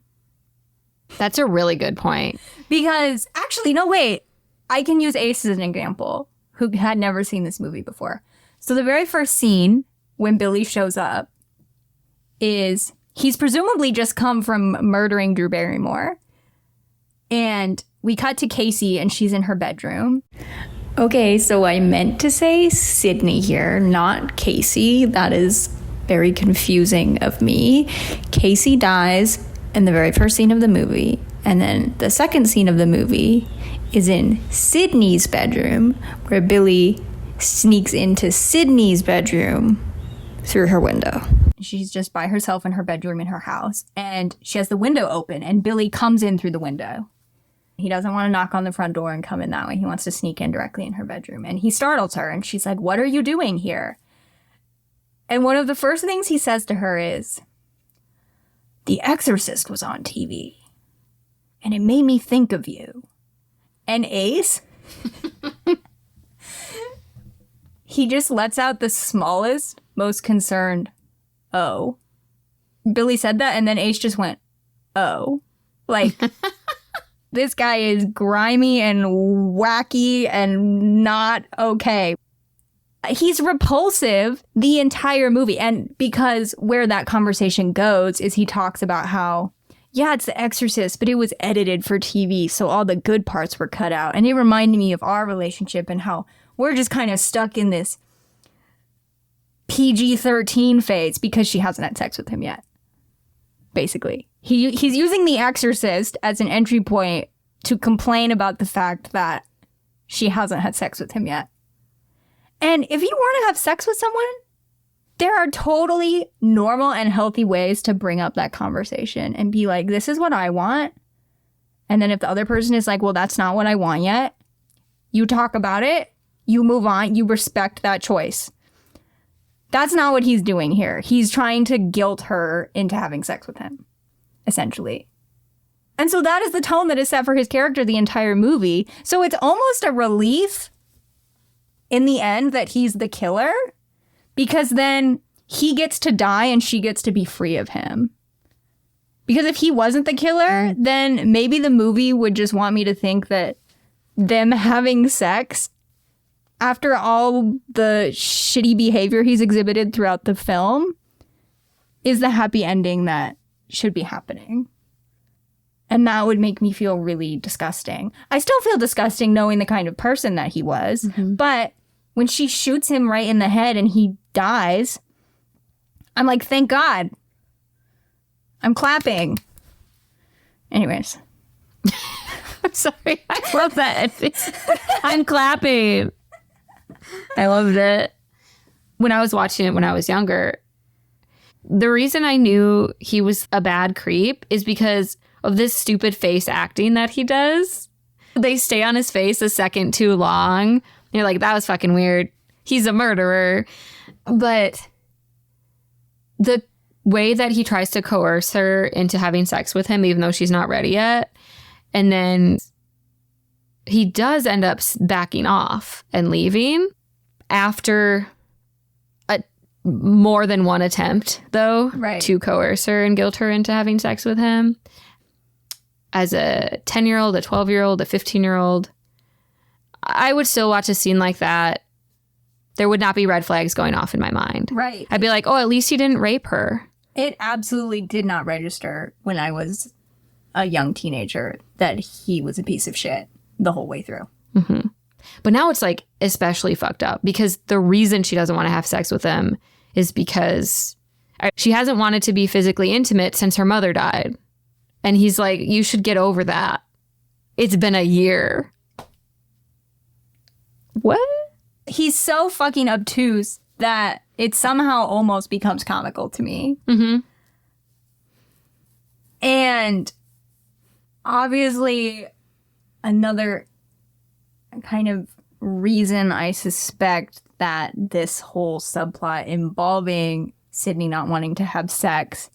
That's a really good point. Because, actually, no, wait. I can use Ace as an example, who had never seen this movie before. So the very first scene, when Billy shows up, is he's presumably just come from murdering Drew Barrymore. And we cut to Casey, and she's in her bedroom. Okay, so I meant to say Sydney here, not Casey. That is very confusing of me. Casey dies in the very first scene of the movie. And then the second scene of the movie is in Sydney's bedroom, where Billy sneaks into Sydney's bedroom through her window. She's just by herself in her bedroom in her house, and she has the window open, and Billy comes in through the window. He doesn't want to knock on the front door and come in that way. He wants to sneak in directly in her bedroom, and he startles her, and she's like, "What are you doing here?" And one of the first things he says to her is, "The Exorcist was on TV, and it made me think of you." And Ace, he just lets out the smallest, most concerned, "Oh." Billy said that, and then Ace just went, "Oh." Like, This guy is grimy and wacky and not okay. He's repulsive the entire movie. And because where that conversation goes is he talks about how, yeah, it's The Exorcist, but it was edited for TV, so all the good parts were cut out. And it reminded me of our relationship and how we're just kind of stuck in this PG-13 phase because she hasn't had sex with him yet. Basically. He's using The Exorcist as an entry point to complain about the fact that she hasn't had sex with him yet. And if you want to have sex with someone, there are totally normal and healthy ways to bring up that conversation and be like, this is what I want. And then if the other person is like, well, that's not what I want yet, you talk about it, you move on, you respect that choice. That's not what he's doing here. He's trying to guilt her into having sex with him, essentially. And so that is the tone that is set for his character the entire movie. So it's almost a relief in the end that he's the killer, because then he gets to die and she gets to be free of him. Because if he wasn't the killer, then maybe the movie would just want me to think that them having sex after all the shitty behavior he's exhibited throughout the film is the happy ending that should be happening. And that would make me feel really disgusting. I still feel disgusting knowing the kind of person that he was. Mm-hmm. But when she shoots him right in the head and he dies, I'm like, thank God. I'm clapping. Anyways. I'm sorry. I love that. I'm clapping. I loved it. When I was watching it when I was younger, the reason I knew he was a bad creep is because of this stupid face acting that he does. They stay on his face a second too long. You're like, that was fucking weird. He's a murderer. But the way that he tries to coerce her into having sex with him, even though she's not ready yet, and then he does end up backing off and leaving after more than one attempt, though, right, to coerce her and guilt her into having sex with him. As a 10-year-old, a 12-year-old, a 15-year-old, I would still watch a scene like that. There would not be red flags going off in my mind. Right. I'd be like, oh, at least he didn't rape her. It absolutely did not register when I was a young teenager that he was a piece of shit the whole way through. Mm-hmm. But now it's like especially fucked up because the reason she doesn't want to have sex with him is because she hasn't wanted to be physically intimate since her mother died. And he's like, you should get over that. It's been a year. What? He's so fucking obtuse that it somehow almost becomes comical to me. Mm-hmm. And obviously, another kind of reason I suspect that this whole subplot involving Sydney not wanting to have sex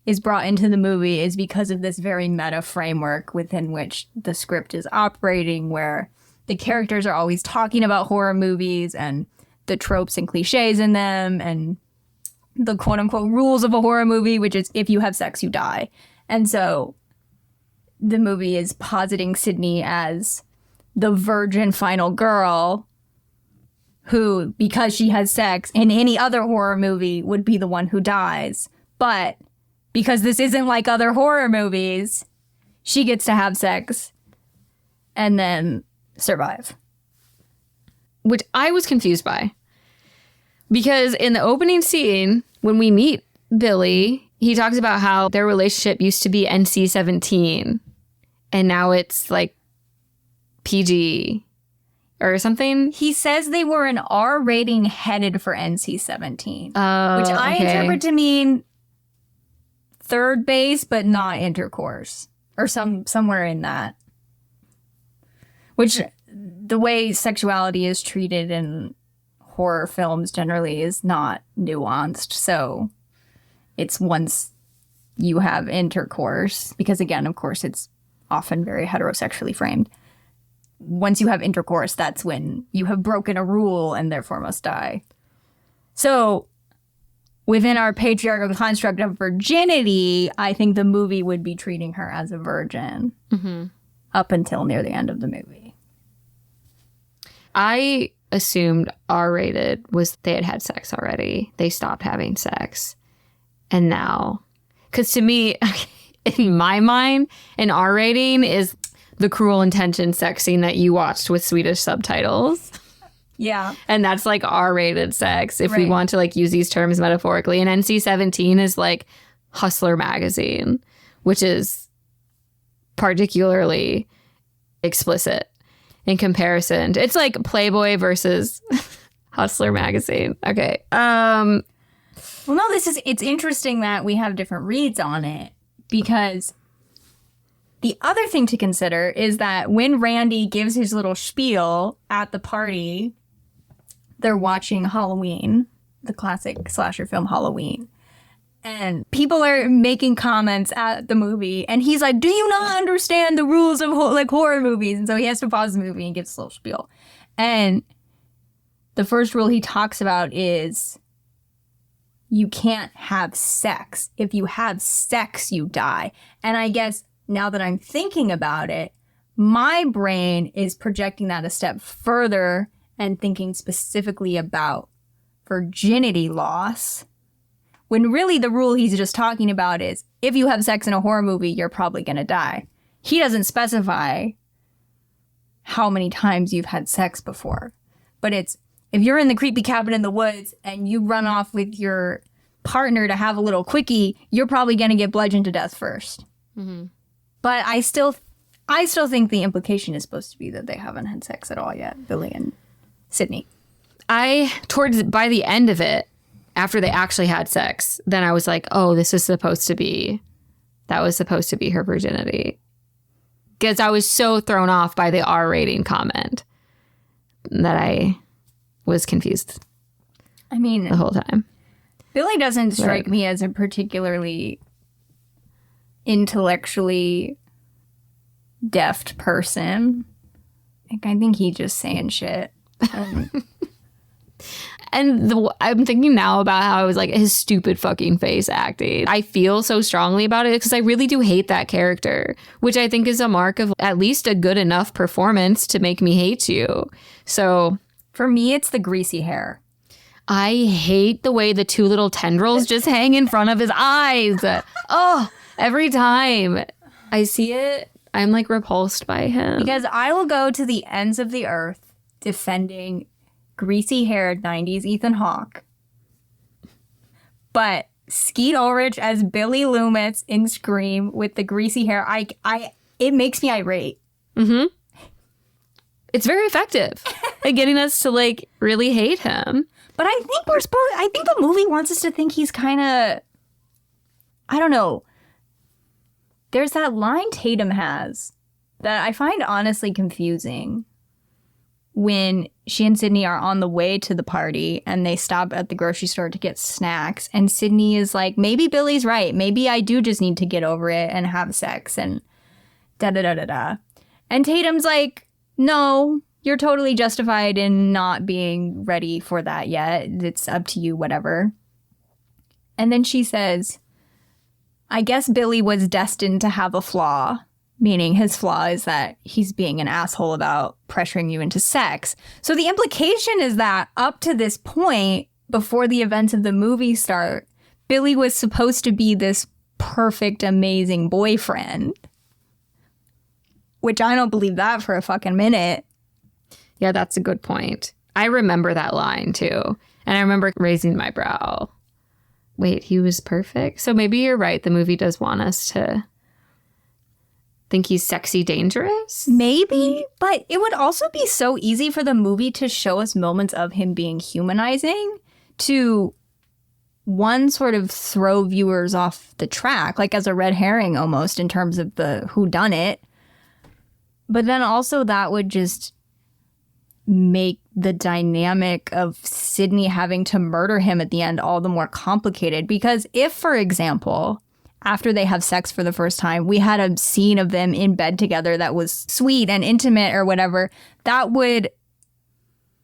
is brought into the movie is because of this very meta framework within which the script is operating, where the characters are always talking about horror movies and the tropes and cliches in them and the quote-unquote rules of a horror movie, which is if you have sex, you die. And so the movie is positing Sydney as the virgin final girl who, because she has sex in any other horror movie, would be the one who dies. But because this isn't like other horror movies, she gets to have sex and then survive. Which I was confused by. Because in the opening scene, when we meet Billy, he talks about how their relationship used to be NC-17 and now it's like PG or something. He says they were an R rating headed for NC-17, which I interpret to mean third base, but not intercourse, or somewhere in that. Which the way sexuality is treated in horror films generally is not nuanced. So it's once you have intercourse, because again, of course, it's often very heterosexually framed. Once you have intercourse, that's when you have broken a rule and therefore must die. So within our patriarchal construct of virginity, I think the movie would be treating her as a virgin. Mm-hmm. up until near the end of the movie. I assumed R-rated was they had had sex already. They stopped having sex. And now, because to me, in my mind, an R rating is the Cruel Intention sex scene that you watched with Swedish subtitles. Yeah. And that's like R-rated sex, if we Right. want to like use these terms metaphorically. And NC-17 is like Hustler magazine, which is particularly explicit in comparison. It's like Playboy versus Hustler magazine. Okay. Well, no, it's interesting that we have different reads on it, because the other thing to consider is that when Randy gives his little spiel at the party, they're watching Halloween, the classic slasher film Halloween. And people are making comments at the movie, and he's like, "Do you not understand the rules of horror movies?" And so he has to pause the movie and gives a little spiel. And the first rule he talks about is you can't have sex. If you have sex, you die. And I guess now that I'm thinking about it, my brain is projecting that a step further and thinking specifically about virginity loss, when really the rule he's just talking about is if you have sex in a horror movie, you're probably going to die. He doesn't specify how many times you've had sex before. But it's if you're in the creepy cabin in the woods and you run off with your partner to have a little quickie, you're probably going to get bludgeoned to death first. Mm-hmm. But I still think the implication is supposed to be that they haven't had sex at all yet, Billy and Sydney. By the end of it, after they actually had sex, then I was like, oh, that was supposed to be her virginity. Because I was so thrown off by the R rating comment that I was confused. I mean, the whole time. Billy doesn't strike me as a particularly intellectually deft person. Like, I think he's just saying shit. And I'm thinking now about how I was like, his stupid fucking face acting. I feel so strongly about it because I really do hate that character, which I think is a mark of at least a good enough performance to make me hate you. So for me, it's the greasy hair. I hate the way the two little tendrils just hang in front of his eyes. Oh, every time I see it, I'm like repulsed by him. Because I will go to the ends of the earth defending greasy-haired 90s Ethan Hawke. But Skeet Ulrich as Billy Loomis in Scream with the greasy hair, it makes me irate. Mm-hmm. It's very effective at getting us to like really hate him. But I think the movie wants us to think he's kind of, I don't know. There's that line Tatum has that I find honestly confusing. When she and Sydney are on the way to the party and they stop at the grocery store to get snacks, and Sydney is like, maybe Billy's right. Maybe I do just need to get over it and have sex and da-da-da-da-da. And Tatum's like, no, you're totally justified in not being ready for that yet. It's up to you, whatever. And then she says, I guess Billy was destined to have a flaw. Meaning his flaw is that he's being an asshole about pressuring you into sex. So the implication is that up to this point, before the events of the movie start, Billy was supposed to be this perfect, amazing boyfriend. Which I don't believe that for a fucking minute. Yeah, that's a good point. I remember that line too. And I remember raising my brow. Wait, he was perfect? So maybe you're right. The movie does want us to think he's sexy dangerous? Maybe, but it would also be so easy for the movie to show us moments of him being humanizing to, one, sort of throw viewers off the track, like as a red herring almost in terms of the whodunit. But then also that would just make the dynamic of Sydney having to murder him at the end all the more complicated. Because if, for example, after they have sex for the first time, we had a scene of them in bed together that was sweet and intimate or whatever, that would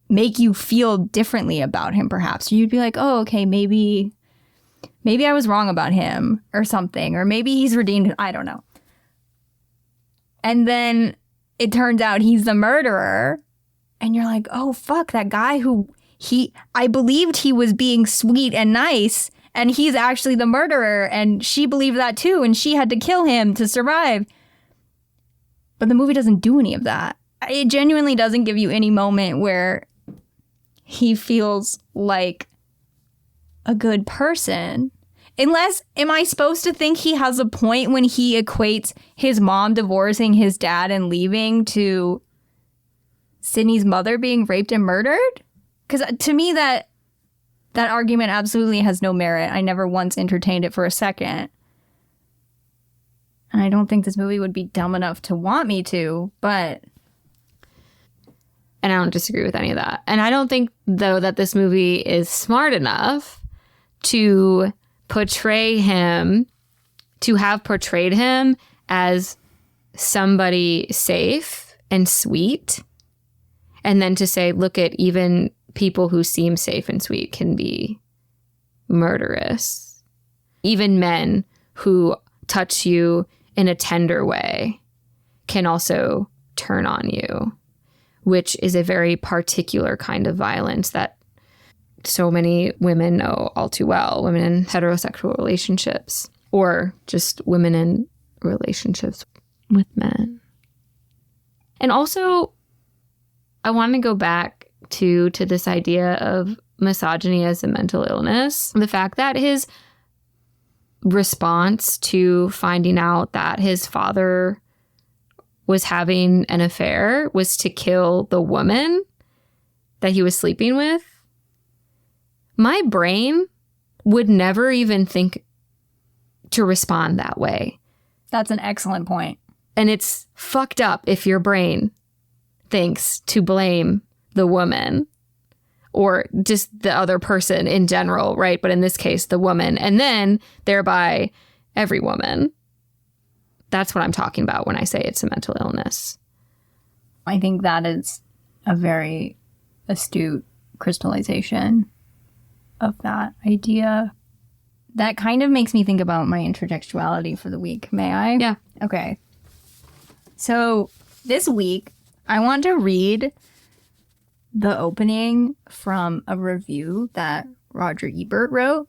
make you feel differently about him, perhaps. You'd be like, oh, okay, maybe I was wrong about him or something, or maybe he's redeemed. I don't know. And then it turns out he's the murderer. And you're like, oh, fuck, that guy who I believed he was being sweet and nice, and he's actually the murderer. And she believed that too. And she had to kill him to survive. But the movie doesn't do any of that. It genuinely doesn't give you any moment where he feels like a good person. Unless, am I supposed to think he has a point when he equates his mom divorcing his dad and leaving to Sydney's mother being raped and murdered? Because to me, that argument absolutely has no merit. I never once entertained it for a second. And I don't think this movie would be dumb enough to want me to, but... And I don't disagree with any of that. And I don't think, though, that this movie is smart enough to portray him, to have portrayed him as somebody safe and sweet. And then to say, look at even people who seem safe and sweet can be murderous. Even men who touch you in a tender way can also turn on you, which is a very particular kind of violence that so many women know all too well. Women in heterosexual relationships, or just women in relationships with men. And also, I want to go back to this idea of misogyny as a mental illness. The fact that his response to finding out that his father was having an affair was to kill the woman that he was sleeping with. My brain would never even think to respond that way. That's an excellent point. And it's fucked up if your brain thinks to blame the woman or just the other person in general, right? But in this case, the woman, and then thereby every woman. That's what I'm talking about when I say it's a mental illness. I think that is a very astute crystallization of that idea. That kind of makes me think about my intertextuality for the week. May I? Yeah. Okay. So this week, I want to read the opening from a review that Roger Ebert wrote.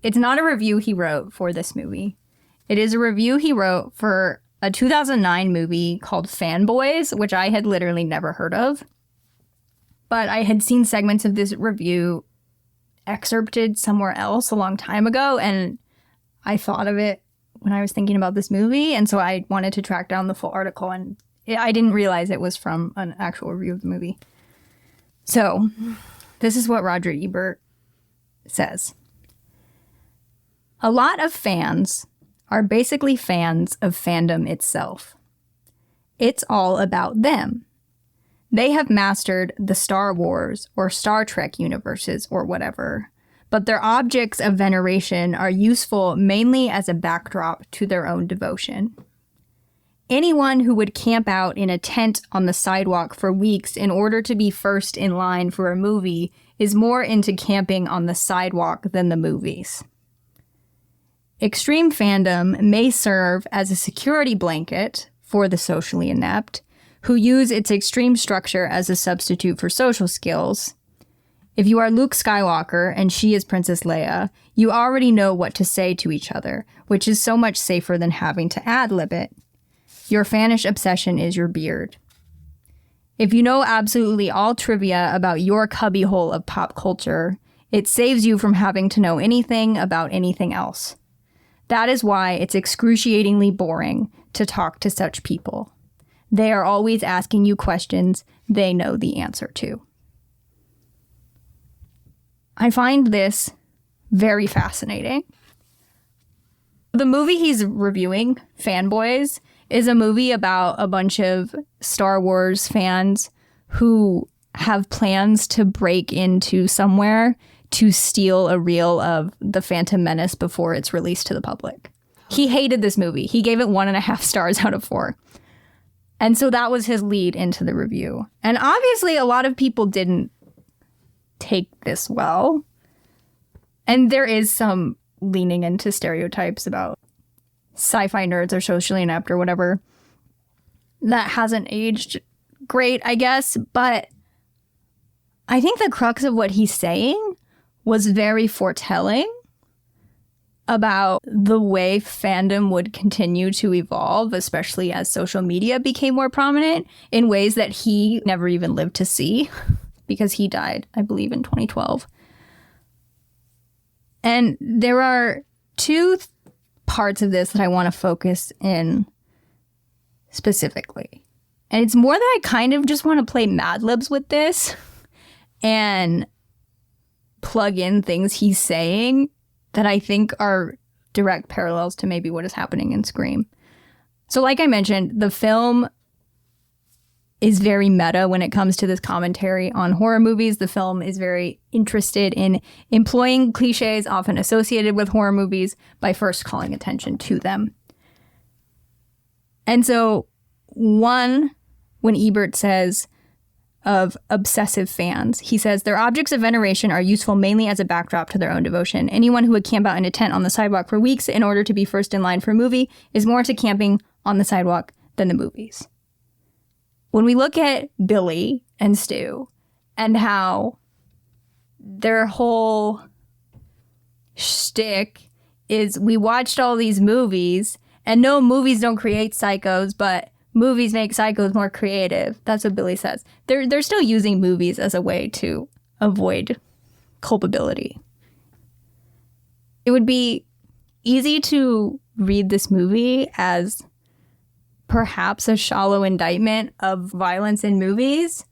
It's not a review he wrote for this movie. It is a review he wrote for a 2009 movie called Fanboys, which I had literally never heard of. But I had seen segments of this review excerpted somewhere else a long time ago, and I thought of it when I was thinking about this movie, and so I wanted to track down the full article, and I didn't realize it was from an actual review of the movie. So, this is what Roger Ebert says. A lot of fans are basically fans of fandom itself. It's all about them. They have mastered the Star Wars or Star Trek universes or whatever, but their objects of veneration are useful mainly as a backdrop to their own devotion. Anyone who would camp out in a tent on the sidewalk for weeks in order to be first in line for a movie is more into camping on the sidewalk than the movies. Extreme fandom may serve as a security blanket for the socially inept, who use its extreme structure as a substitute for social skills. If you are Luke Skywalker and she is Princess Leia, you already know what to say to each other, which is so much safer than having to ad-lib it. Your fanish obsession is your beard. If you know absolutely all trivia about your cubbyhole of pop culture, it saves you from having to know anything about anything else. That is why it's excruciatingly boring to talk to such people. They are always asking you questions they know the answer to. I find this very fascinating. The movie he's reviewing, Fanboys, is a movie about a bunch of Star Wars fans who have plans to break into somewhere to steal a reel of The Phantom Menace before it's released to the public. He hated this movie. He gave it 1.5 stars out of 4. And so that was his lead into the review. And obviously a lot of people didn't take this well. And there is some leaning into stereotypes about sci-fi nerds or socially inept or whatever. that hasn't aged great, I guess. But I think the crux of what he's saying was very foretelling about the way fandom would continue to evolve, especially as social media became more prominent in ways that he never even lived to see, because he died, I believe, in 2012. And there are two parts of this that I want to focus in specifically. And it's more that I kind of just want to play Mad Libs with this and plug in things he's saying that I think are direct parallels to maybe what is happening in Scream. So like I mentioned, the film is very meta when it comes to this commentary on horror movies. The film is very interested in employing cliches often associated with horror movies by first calling attention to them. And so when Ebert says of obsessive fans, he says, their objects of veneration are useful mainly as a backdrop to their own devotion. Anyone who would camp out in a tent on the sidewalk for weeks in order to be first in line for a movie is more into camping on the sidewalk than the movies. When we look at Billy and Stu and how their whole shtick is we watched all these movies, and no, movies don't create psychos, but movies make psychos more creative. That's what Billy says. They're still using movies as a way to avoid culpability. It would be easy to read this movie as perhaps a shallow indictment of violence in movies,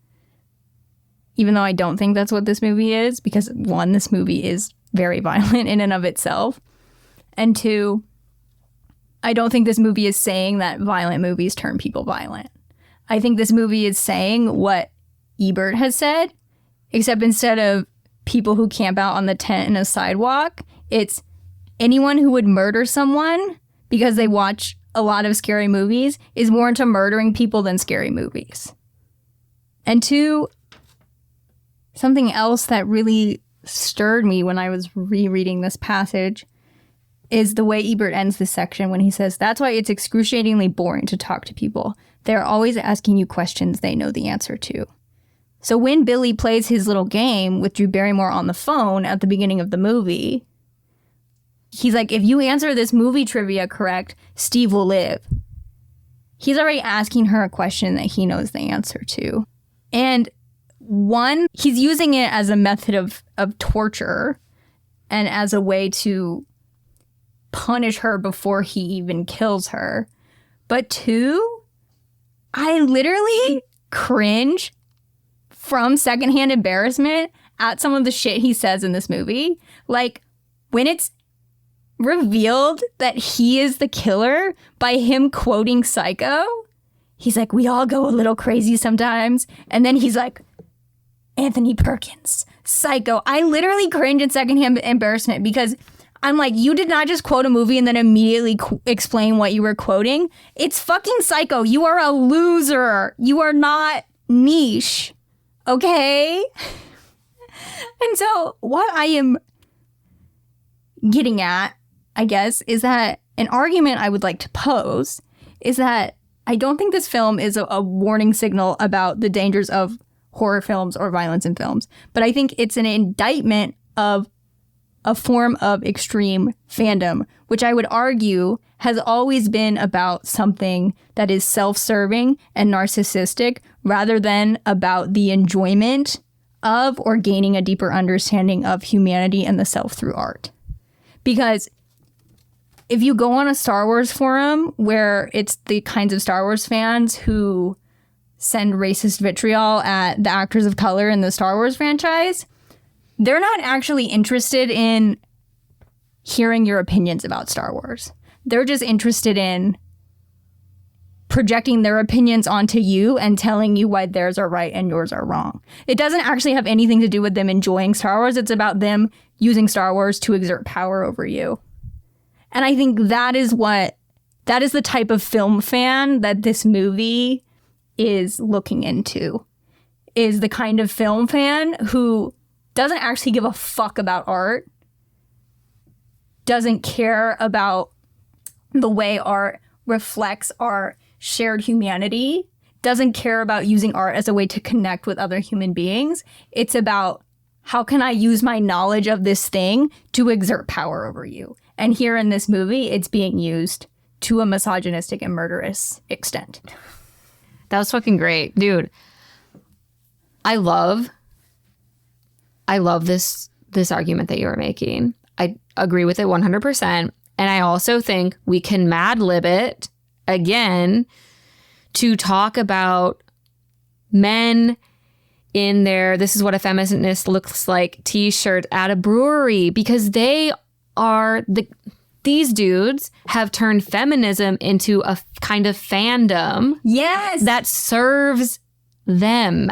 even though I don't think that's what this movie is, because one, this movie is very violent in and of itself, and two, I don't think this movie is saying that violent movies turn people violent. I think this movie is saying what Ebert has said, except instead of people who camp out on the tent in a sidewalk, it's anyone who would murder someone because they watch a lot of scary movies is more into murdering people than scary movies. And two, something else that really stirred me when I was rereading this passage is the way Ebert ends this section when he says, that's why it's excruciatingly boring to talk to people. They're always asking you questions they know the answer to. So when Billy plays his little game with Drew Barrymore on the phone at the beginning of the movie, he's like, if you answer this movie trivia correct, Steve will live. He's already asking her a question that he knows the answer to. And one, he's using it as a method of torture and as a way to punish her before he even kills her. But two, I literally cringe from secondhand embarrassment at some of the shit he says in this movie. Like, when it's revealed that he is the killer by him quoting Psycho, he's like, we all go a little crazy sometimes. And then he's like, Anthony Perkins, Psycho. I literally cringe in secondhand embarrassment because I'm like, you did not just quote a movie and then immediately explain what you were quoting. It's fucking Psycho. You are a loser. You are not niche. Okay? And so what I am getting at, I guess, is that an argument I would like to pose is that I don't think this film is a warning signal about the dangers of horror films or violence in films, but I think it's an indictment of a form of extreme fandom, which I would argue has always been about something that is self-serving and narcissistic rather than about the enjoyment of or gaining a deeper understanding of humanity and the self through art. Because if you go on a Star Wars forum where it's the kinds of Star Wars fans who send racist vitriol at the actors of color in the Star Wars franchise, they're not actually interested in hearing your opinions about Star Wars. They're just interested in projecting their opinions onto you and telling you why theirs are right and yours are wrong. It doesn't actually have anything to do with them enjoying Star Wars. It's about them using Star Wars to exert power over you. And I think that is the type of film fan that this movie is looking into, is the kind of film fan who doesn't actually give a fuck about art, doesn't care about the way art reflects our shared humanity, doesn't care about using art as a way to connect with other human beings. It's about how can I use my knowledge of this thing to exert power over you? And here in this movie, it's being used to a misogynistic and murderous extent. That was fucking great. Dude, I love this argument that you were making. I agree with it 100%. And I also think we can Mad Lib it again to talk about men in their "this is what a feminist looks like" t-shirt at a brewery, because these dudes have turned feminism into a kind of fandom. Yes. That serves them.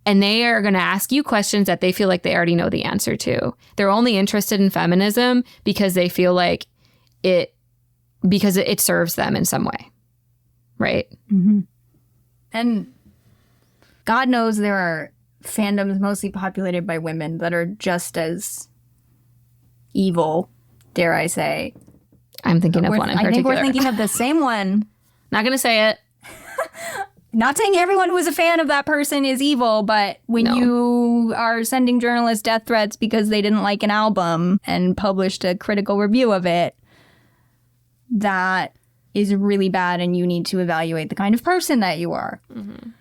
And they are going to ask you questions that they feel like they already know the answer to. They're only interested in feminism because they feel like it serves them in some way. Right? Mm-hmm. And God knows there are fandoms mostly populated by women that are just as evil, dare I say. I'm thinking of one in particular. I think we're thinking of the same one. Not going to say it. Not saying everyone who is a fan of that person is evil, but when you are sending journalists death threats because they didn't like an album and published a critical review of it, that is really bad, and you need to evaluate the kind of person that you are. Mm-hmm.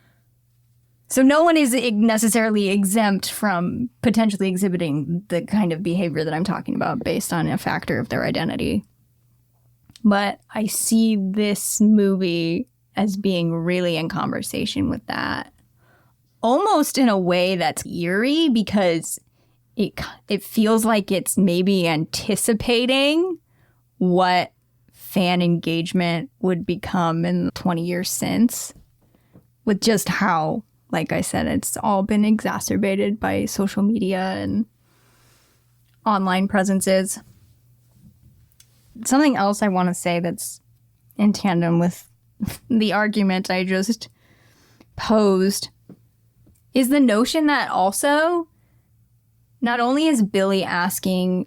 So no one is necessarily exempt from potentially exhibiting the kind of behavior that I'm talking about based on a factor of their identity. But I see this movie as being really in conversation with that, almost in a way that's eerie, because it feels like it's maybe anticipating what fan engagement would become in 20 years since, with just how, like I said, it's all been exacerbated by social media and online presences. Something else I want to say that's in tandem with the argument I just posed is the notion that also not only is Billy asking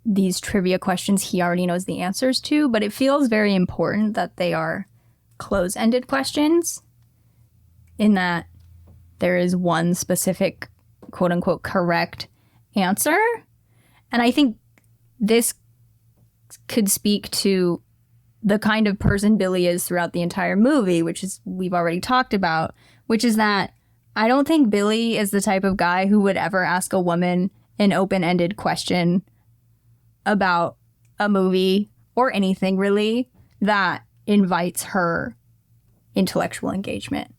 these trivia questions he already knows the answers to, but it feels very important that they are close-ended questions, in that there is one specific quote-unquote correct answer. And I think this could speak to the kind of person Billy is throughout the entire movie, which is we've already talked about, which is that I don't think Billy is the type of guy who would ever ask a woman an open-ended question about a movie or anything really that invites her intellectual engagement.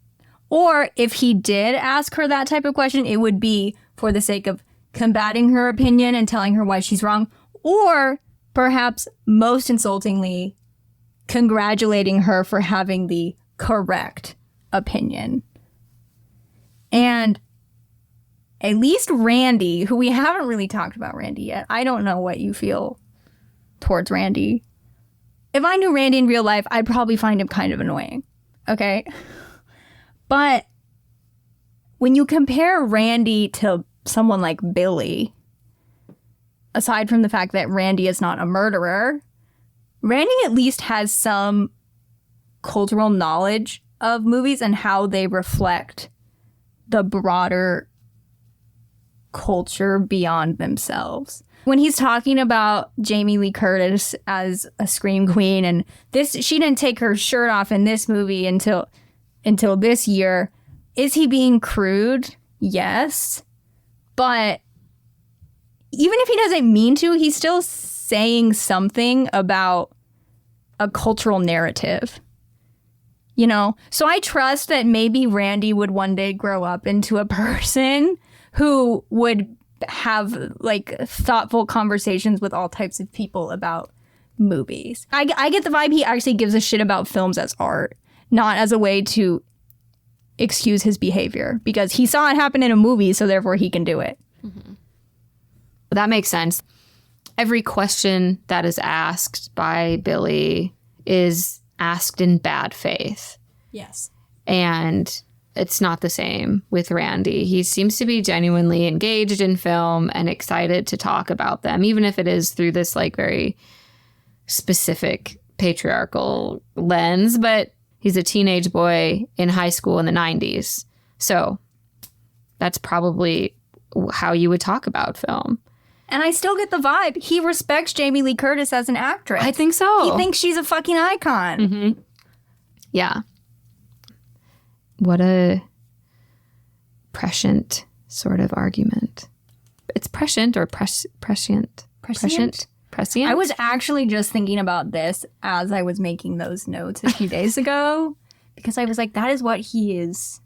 Or if he did ask her that type of question, it would be for the sake of combating her opinion and telling her why she's wrong, or perhaps most insultingly, congratulating her for having the correct opinion. And at least Randy, who we haven't really talked about Randy yet. I don't know what you feel towards Randy. If I knew Randy in real life, I'd probably find him kind of annoying. Okay? But when you compare Randy to someone like Billy, aside from the fact that Randy is not a murderer, Randy at least has some cultural knowledge of movies and how they reflect the broader culture beyond themselves. When he's talking about Jamie Lee Curtis as a scream queen, and she didn't take her shirt off in this movie until this year, is he being crude? Yes. But even if he doesn't mean to, he's still saying something about a cultural narrative, you know? So I trust that maybe Randy would one day grow up into a person who would have like thoughtful conversations with all types of people about movies. I get the vibe he actually gives a shit about films as art, not as a way to excuse his behavior, because he saw it happen in a movie, so therefore he can do it. Mm-hmm. That makes sense. Every question that is asked by Billy is asked in bad faith. Yes. And it's not the same with Randy. He seems to be genuinely engaged in film and excited to talk about them, even if it is through this like very specific patriarchal lens, but he's a teenage boy in high school in the 90s. So that's probably how you would talk about film. And I still get the vibe. He respects Jamie Lee Curtis as an actress. I think so. He thinks she's a fucking icon. Mm-hmm. Yeah. What a prescient sort of argument. It's prescient or prescient? Prescient? Prescient? I was actually just thinking about this as I was making those notes a few days ago, because I was like, that is what he is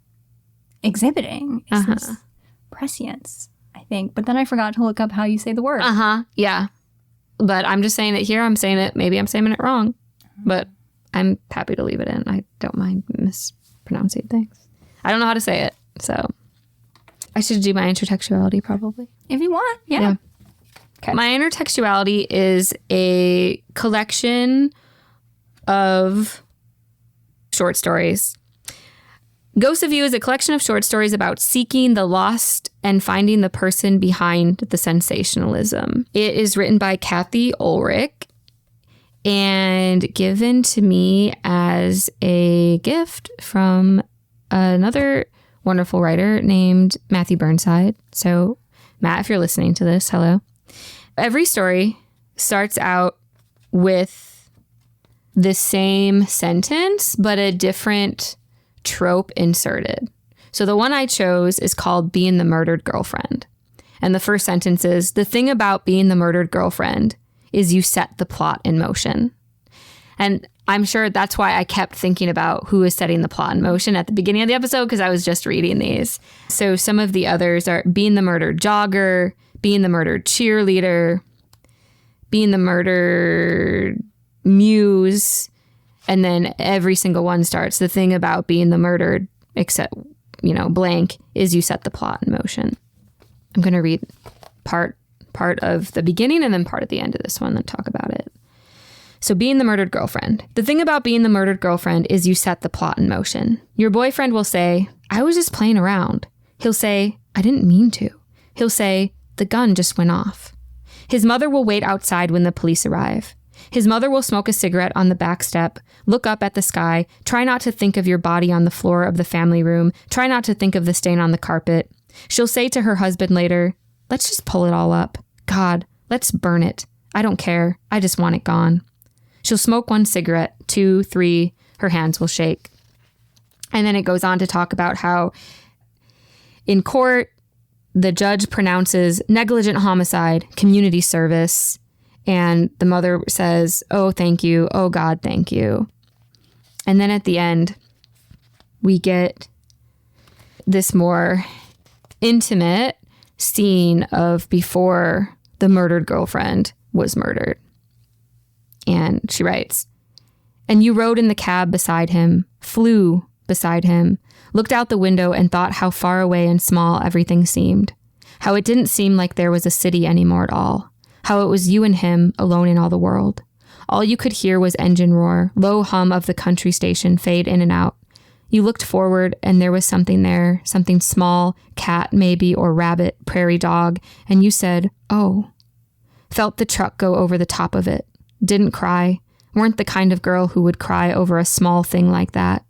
exhibiting. Is this prescience, I think. But then I forgot to look up how you say the word. Yeah. But I'm just saying it here. I'm saying it. Maybe I'm saying it wrong. But I'm happy to leave it in. I don't mind mispronouncing things. I don't know how to say it. So I should do my intertextuality probably. If you want. Yeah. Okay. My intertextuality is a collection of short stories. Ghosts of You is a collection of short stories about seeking the lost and finding the person behind the sensationalism. It is written by Cathy Ulrich and given to me as a gift from another wonderful writer named Matthew Burnside. So, Matt, if you're listening to this, hello. Every story starts out with the same sentence, but a different trope inserted. So the one I chose is called Being the Murdered Girlfriend. And the first sentence is, the thing about being the murdered girlfriend is you set the plot in motion. And I'm sure that's why I kept thinking about who is setting the plot in motion at the beginning of the episode, because I was just reading these. So some of the others are being the murdered jogger, being the murdered cheerleader, being the murdered muse, and then every single one starts, the thing about being the murdered, except, blank, is you set the plot in motion. I'm going to read part of the beginning and then part at the end of this one and talk about it. So being the murdered girlfriend. The thing about being the murdered girlfriend is you set the plot in motion. Your boyfriend will say, I was just playing around. He'll say, I didn't mean to. He'll say, the gun just went off. His mother will wait outside when the police arrive. His mother will smoke a cigarette on the back step, look up at the sky, try not to think of your body on the floor of the family room, try not to think of the stain on the carpet. She'll say to her husband later, let's just pull it all up. God, let's burn it. I don't care. I just want it gone. She'll smoke one cigarette, 2, 3, her hands will shake. And then it goes on to talk about how in court, the judge pronounces negligent homicide, community service, and the mother says, oh, thank you. Oh, God, thank you. And then at the end, we get this more intimate scene of before the murdered girlfriend was murdered. And she writes, and you rode in the cab beside him, flew beside him, looked out the window and thought how far away and small everything seemed, how it didn't seem like there was a city anymore at all, how it was you and him alone in all the world. All you could hear was engine roar, low hum of the country station fade in and out. You looked forward and there was something there, something small, cat maybe, or rabbit, prairie dog, and you said, oh. Felt the truck go over the top of it. Didn't cry. Weren't the kind of girl who would cry over a small thing like that.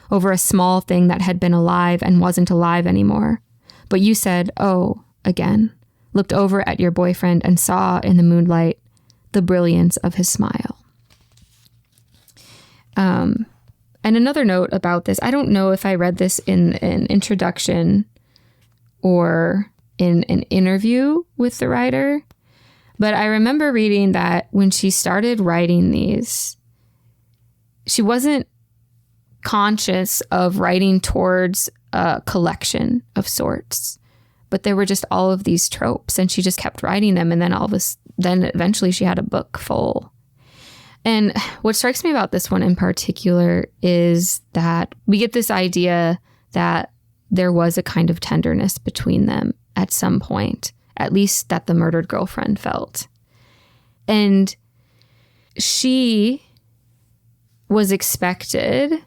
Over a small thing that had been alive and wasn't alive anymore. But you said, oh, again. Looked over at your boyfriend and saw in the moonlight the brilliance of his smile. And another note about this, I don't know if I read this in an introduction or in an interview with the writer, but I remember reading that when she started writing these, she wasn't conscious of writing towards a collection of sorts, but there were just all of these tropes and she just kept writing them. And then eventually she had a book full. And what strikes me about this one in particular is that we get this idea that there was a kind of tenderness between them at some point, at least that the murdered girlfriend felt. And she was expected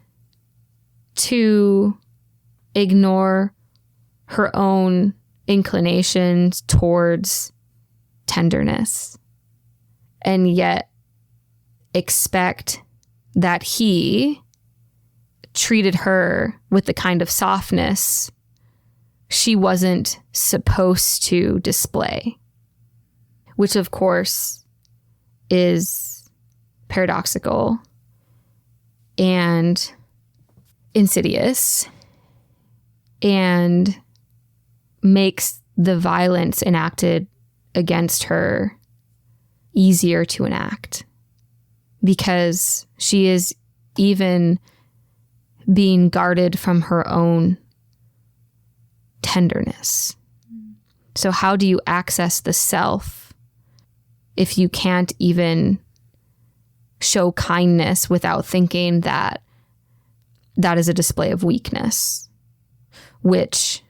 to ignore her own inclinations towards tenderness and yet expect that he treated her with the kind of softness she wasn't supposed to display, which of course is paradoxical and insidious and makes the violence enacted against her easier to enact, because she is even being guarded from her own tenderness. So how do you access the self if you can't even show kindness without thinking that that is a display of weakness? Which,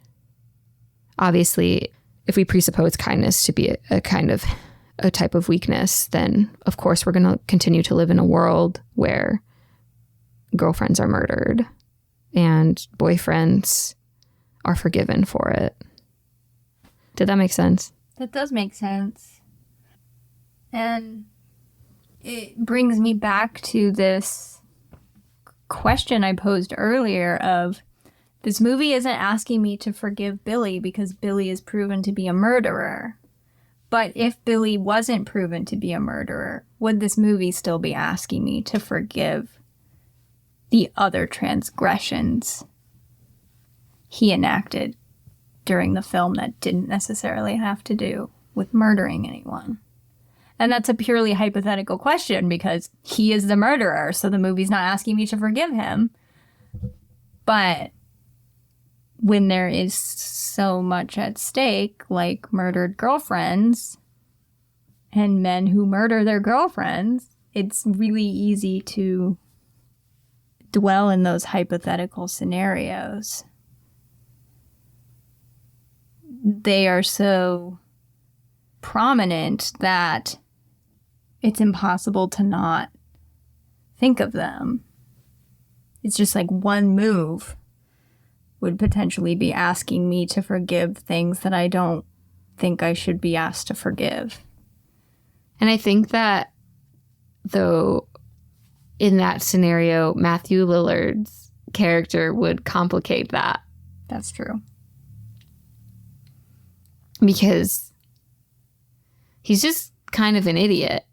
obviously, if we presuppose kindness to be a type of weakness, then of course we're going to continue to live in a world where girlfriends are murdered and boyfriends are forgiven for it. Did that make sense? That does make sense. And it brings me back to this question I posed earlier of, this movie isn't asking me to forgive Billy because Billy is proven to be a murderer. But if Billy wasn't proven to be a murderer, would this movie still be asking me to forgive the other transgressions he enacted during the film that didn't necessarily have to do with murdering anyone? And that's a purely hypothetical question because he is the murderer, so the movie's not asking me to forgive him. But when there is so much at stake, like murdered girlfriends and men who murder their girlfriends, it's really easy to dwell in those hypothetical scenarios. They are so prominent that it's impossible to not think of them. It's just like one move would potentially be asking me to forgive things that I don't think I should be asked to forgive. And I think that, though, in that scenario, Matthew Lillard's character would complicate that. That's true. Because he's just kind of an idiot.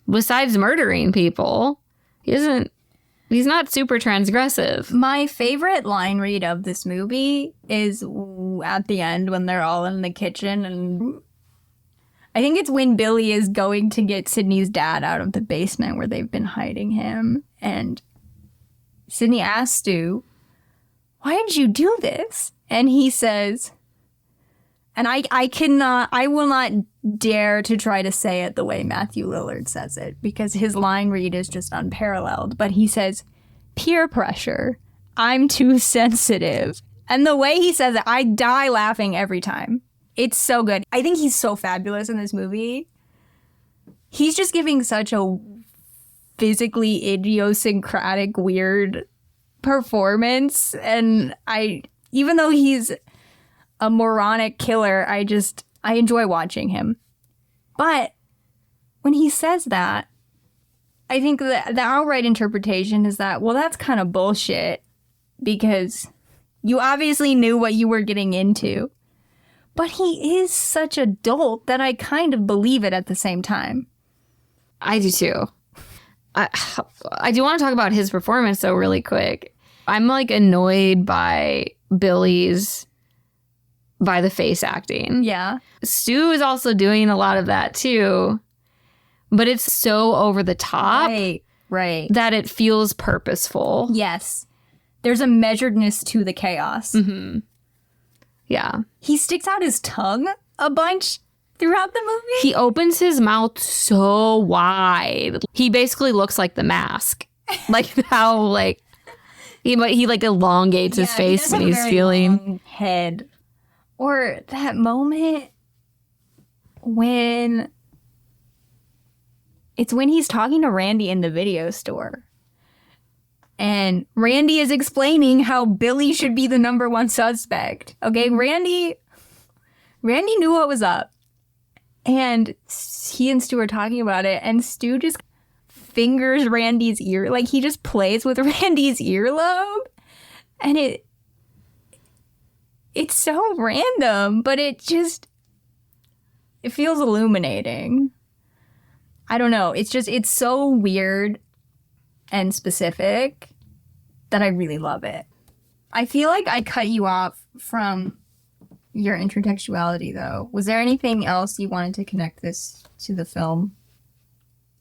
Besides murdering people, he's not super transgressive. My favorite line read of this movie is at the end when they're all in the kitchen, and I think it's when Billy is going to get Sydney's dad out of the basement where they've been hiding him, and Sydney asks Stu, "Why did you do this?" And he says, and I will not dare to try to say it the way Matthew Lillard says it, because his line read is just unparalleled. But he says, "Peer pressure. I'm too sensitive." And the way he says it, I die laughing every time. It's so good. I think he's so fabulous in this movie. He's just giving such a physically idiosyncratic, weird performance. And even though he's a moronic killer, I enjoy watching him. But when he says that, I think the outright interpretation is that, well, that's kind of bullshit because you obviously knew what you were getting into. But he is such a dolt that I kind of believe it at the same time. I do too. I do want to talk about his performance though really quick. I'm like annoyed by the face acting. Yeah. Stu is also doing a lot of that too. But it's so over the top. Right. That it feels purposeful. Yes. There's a measuredness to the chaos. Mm-hmm. Yeah. He sticks out his tongue a bunch throughout the movie. He opens his mouth so wide. He basically looks like the Mask. Like how like he like elongates his face when he's feeling long head. Or that moment when he's talking to Randy in the video store. And Randy is explaining how Billy should be the number one suspect. Okay, Randy knew what was up. And he and Stu were talking about it, and Stu just fingers Randy's ear. Like, he just plays with Randy's earlobe. And it's so random, but it feels illuminating. I don't know. It's so weird and specific that I really love it. I feel like I cut you off from your intertextuality, though. Was there anything else you wanted to connect this to the film?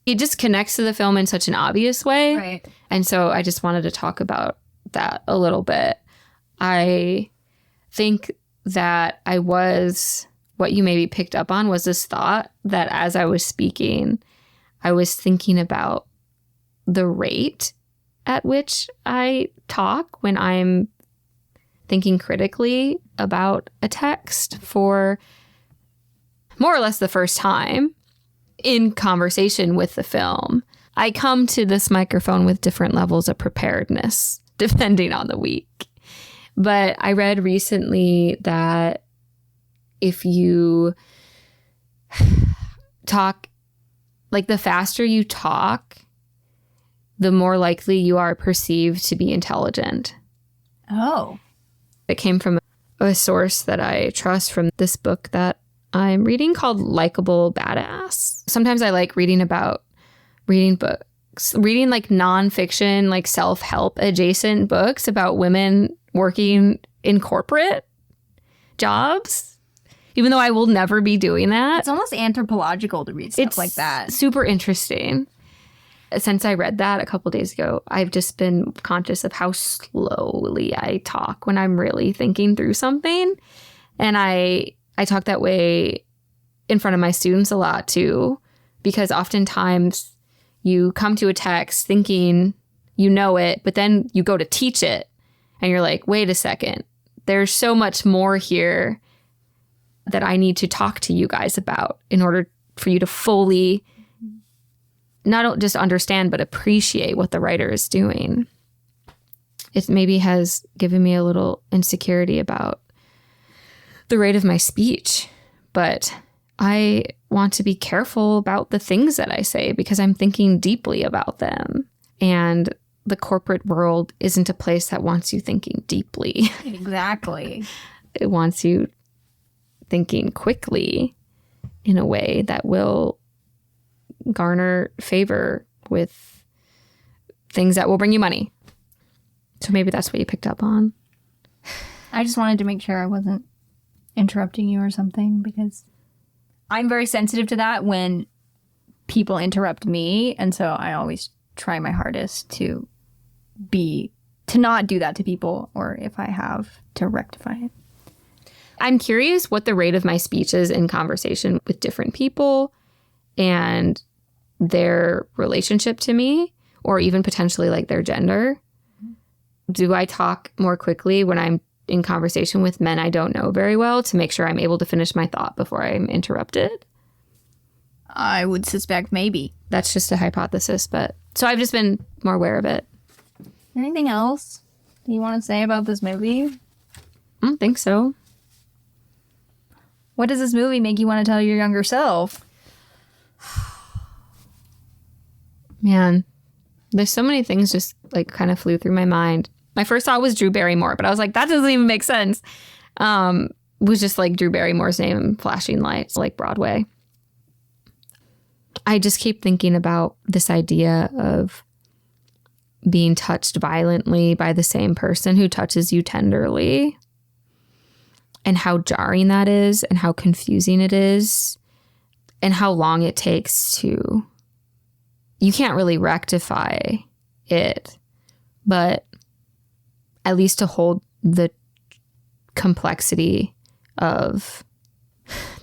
It just connects to the film in such an obvious way. Right. And so I just wanted to talk about that a little bit. I think that what you maybe picked up on was this thought that as I was speaking, I was thinking about the rate at which I talk when I'm thinking critically about a text for more or less the first time in conversation with the film. I come to this microphone with different levels of preparedness, depending on the week. But I read recently that if you talk, like the faster you talk, the more likely you are perceived to be intelligent. Oh. It came from a source that I trust from this book that I'm reading called Likeable Badass. Sometimes I like reading books, reading like nonfiction, like self-help adjacent books about women working in corporate jobs, even though I will never be doing that. It's almost anthropological to read stuff like that. Super interesting. Since I read that a couple days ago, I've just been conscious of how slowly I talk when I'm really thinking through something. And I talk that way in front of my students a lot too, because oftentimes you come to a text thinking you know it, but then you go to teach it and you're like, wait a second, there's so much more here that I need to talk to you guys about in order for you to fully not just understand, but appreciate what the writer is doing. It maybe has given me a little insecurity about the rate of my speech, but I want to be careful about the things that I say because I'm thinking deeply about them. And the corporate world isn't a place that wants you thinking deeply. Exactly. It wants you thinking quickly in a way that will garner favor with things that will bring you money. So maybe that's what you picked up on. I just wanted to make sure I wasn't interrupting you or something, because I'm very sensitive to that when people interrupt me. And so I always try my hardest to not do that to people, or if I have, to rectify it. I'm curious what the rate of my speech is in conversation with different people and their relationship to me, or even potentially like their gender. Do I talk more quickly when I'm in conversation with men I don't know very well to make sure I'm able to finish my thought before I'm interrupted? I would suspect maybe. That's just a hypothesis, but so I've just been more aware of it. Anything else you want to say about this movie? I don't think so. What does this movie make you want to tell your younger self? Man, there's so many things just like kind of flew through my mind. My first thought was Drew Barrymore, but I was like, that doesn't even make sense. It was just like Drew Barrymore's name, flashing lights, like Broadway. I just keep thinking about this idea of being touched violently by the same person who touches you tenderly, and how jarring that is, and how confusing it is, and how long it takes to... You can't really rectify it, but at least to hold the complexity of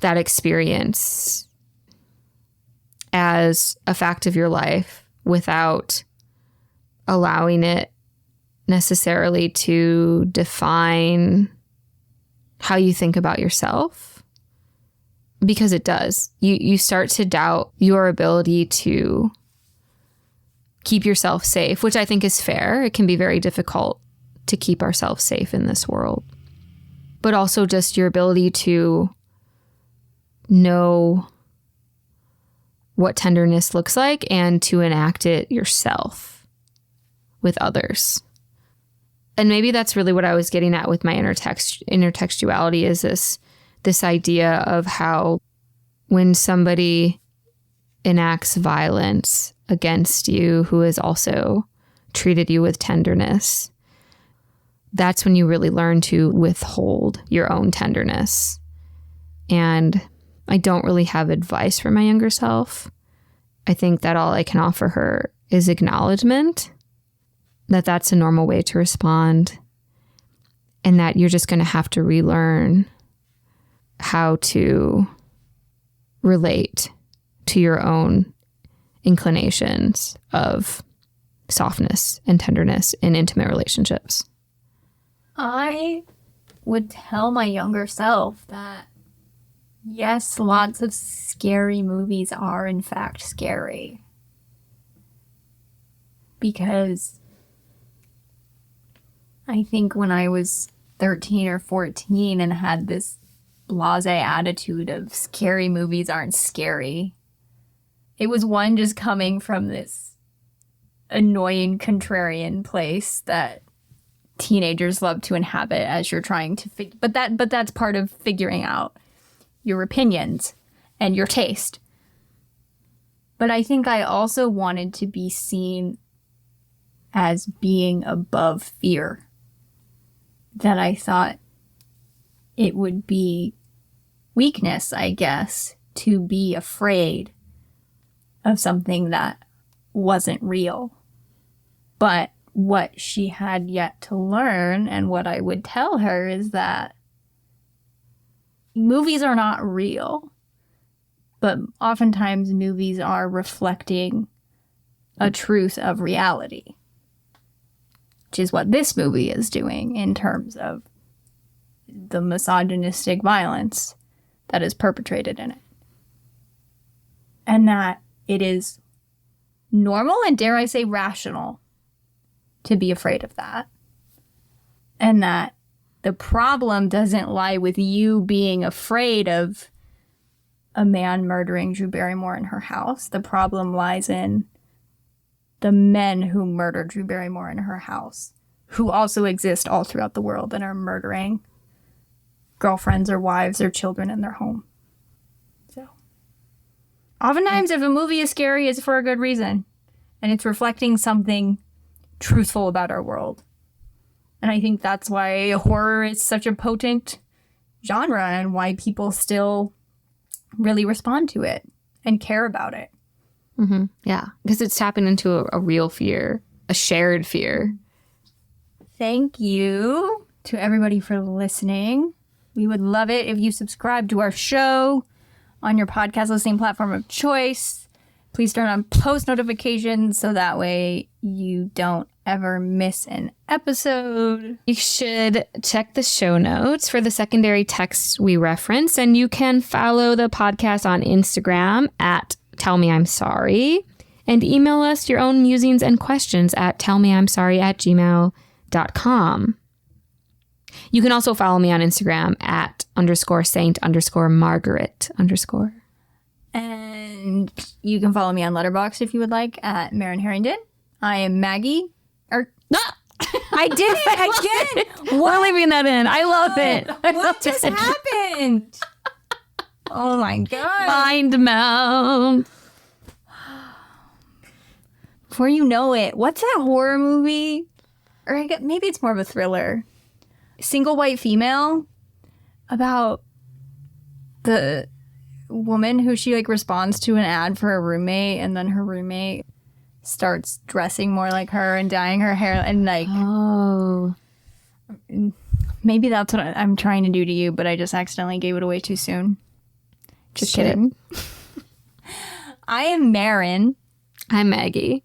that experience as a fact of your life without allowing it necessarily to define how you think about yourself, because it does. You start to doubt your ability to keep yourself safe, which I think is fair. It can be very difficult to keep ourselves safe in this world. But also just your ability to know what tenderness looks like and to enact it yourself with others. And maybe that's really what I was getting at with my intertextuality, is this idea of how when somebody enacts violence against you who has also treated you with tenderness, that's when you really learn to withhold your own tenderness. And I don't really have advice for my younger self. I think that all I can offer her is acknowledgement that that's a normal way to respond, and that you're just going to have to relearn how to relate to your own inclinations of softness and tenderness in intimate relationships. I would tell my younger self that, yes, lots of scary movies are in fact scary. Because I think when I was 13 or 14 and had this blasé attitude of scary movies aren't scary, it was one just coming from this annoying contrarian place that teenagers love to inhabit as you're trying to but that's part of figuring out your opinions and your taste. But I think I also wanted to be seen as being above fear. That I thought it would be weakness, I guess, to be afraid of something that wasn't real. But what she had yet to learn, and what I would tell her, is that movies are not real, but oftentimes movies are reflecting a truth of reality, which is what this movie is doing in terms of the misogynistic violence that is perpetrated in it. And that it is normal and, dare I say, rational to be afraid of that. And that the problem doesn't lie with you being afraid of a man murdering Drew Barrymore in her house. The problem lies in the men who murdered Drew Barrymore in her house, who also exist all throughout the world and are murdering girlfriends or wives or children in their home. So, oftentimes if a movie is scary, it's for a good reason. And it's reflecting something truthful about our world. And I think that's why horror is such a potent genre and why people still really respond to it and care about it. Mm-hmm. Yeah, because it's tapping into a real fear, a shared fear. Thank you to everybody for listening. We would love it if you subscribe to our show on your podcast listening platform of choice. Please turn on post notifications so that way you don't ever miss an episode. You should check the show notes for the secondary text we reference, and you can follow the podcast on Instagram at Tell Me I'm Sorry, and email us your own musings and questions at tellmeimsorry@gmail.com. You can also follow me on Instagram at _saint_Margaret_. And you can follow me on Letterboxd if you would like at Marin Harrington. I am Maggie. I did it again. We're leaving that in. I love it. What just happened? Oh my god. Mind meld. Before you know it, what's that horror movie? Or I guess maybe it's more of a thriller. Single white female about the woman who she responds to an ad for a roommate, and then her roommate starts dressing more like her and dyeing her hair and Oh. Maybe that's what I'm trying to do to you, but I just accidentally gave it away too soon. Just Shit. kidding. I am Marin. I'm Maggie.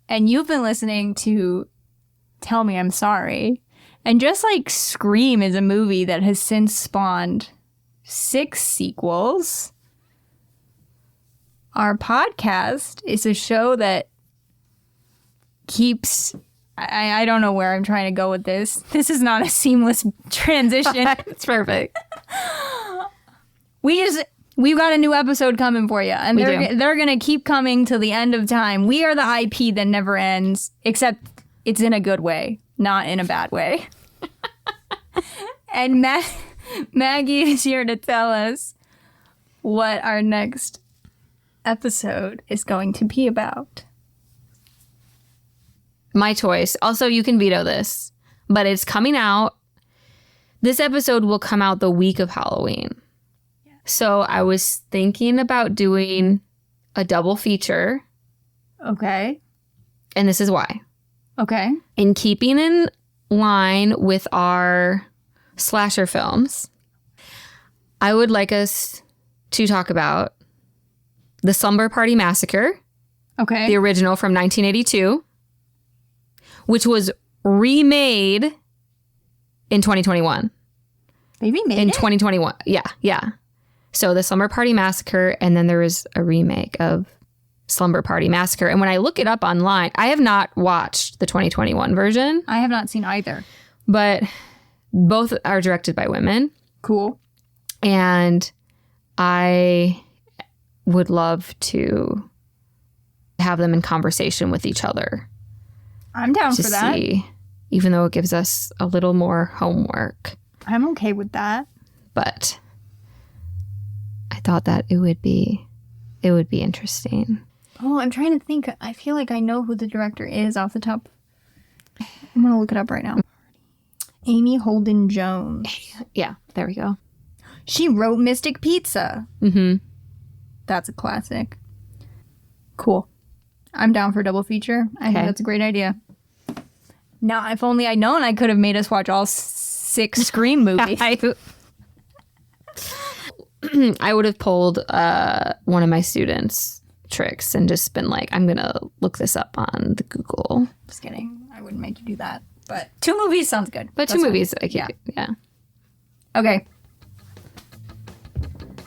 And you've been listening to Tell Me I'm Sorry. And just like Scream is a movie that has since spawned 6 sequels, our podcast is a show that keeps... I don't know where I'm trying to go with this. This is not a seamless transition. It's perfect. We just We've got a new episode coming for you, and We do. they're gonna keep coming till the end of time. We are the IP that never ends, except it's in a good way, not in a bad way. And Maggie is here to tell us what our next episode is going to be about. My choice. Also, you can veto this, but it's coming out. This episode will come out the week of Halloween. So I was thinking about doing a double feature, Okay. and this is why. Okay. In keeping in line with our slasher films, I would like us to talk about the Slumber Party Massacre, Okay. the original from 1982, which was remade in 2021. They remade In it? 2021. Yeah. So the Slumber Party Massacre, and then there was a remake of Slumber Party Massacre. And when I look it up online, I have not watched the 2021 version, I have not seen either. but both are directed by women. Cool. And I would love to have them in conversation with each other I'm down to for that. see, even though it gives us a little more homework. I'm okay with that. But I thought that it would be interesting. Oh, I'm trying to think. I feel like I know who the director is off the top. I'm going to look it up right now. Amy Holden Jones. Yeah, there we go. She wrote Mystic Pizza. Mm-hmm. That's a classic. Cool. I'm down for a double feature. I think Okay. that's a great idea. Now, if only I'd known, I could have made us watch all 6 Scream movies. I would have pulled one of my students' tricks and just been like, I'm going to look this up on the Google. Just kidding. I wouldn't make you do that. But 2 movies sounds good. But That's 2 fine. movies, I can't. Yeah. Okay.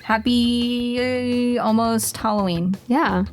Happy almost Halloween. Yeah.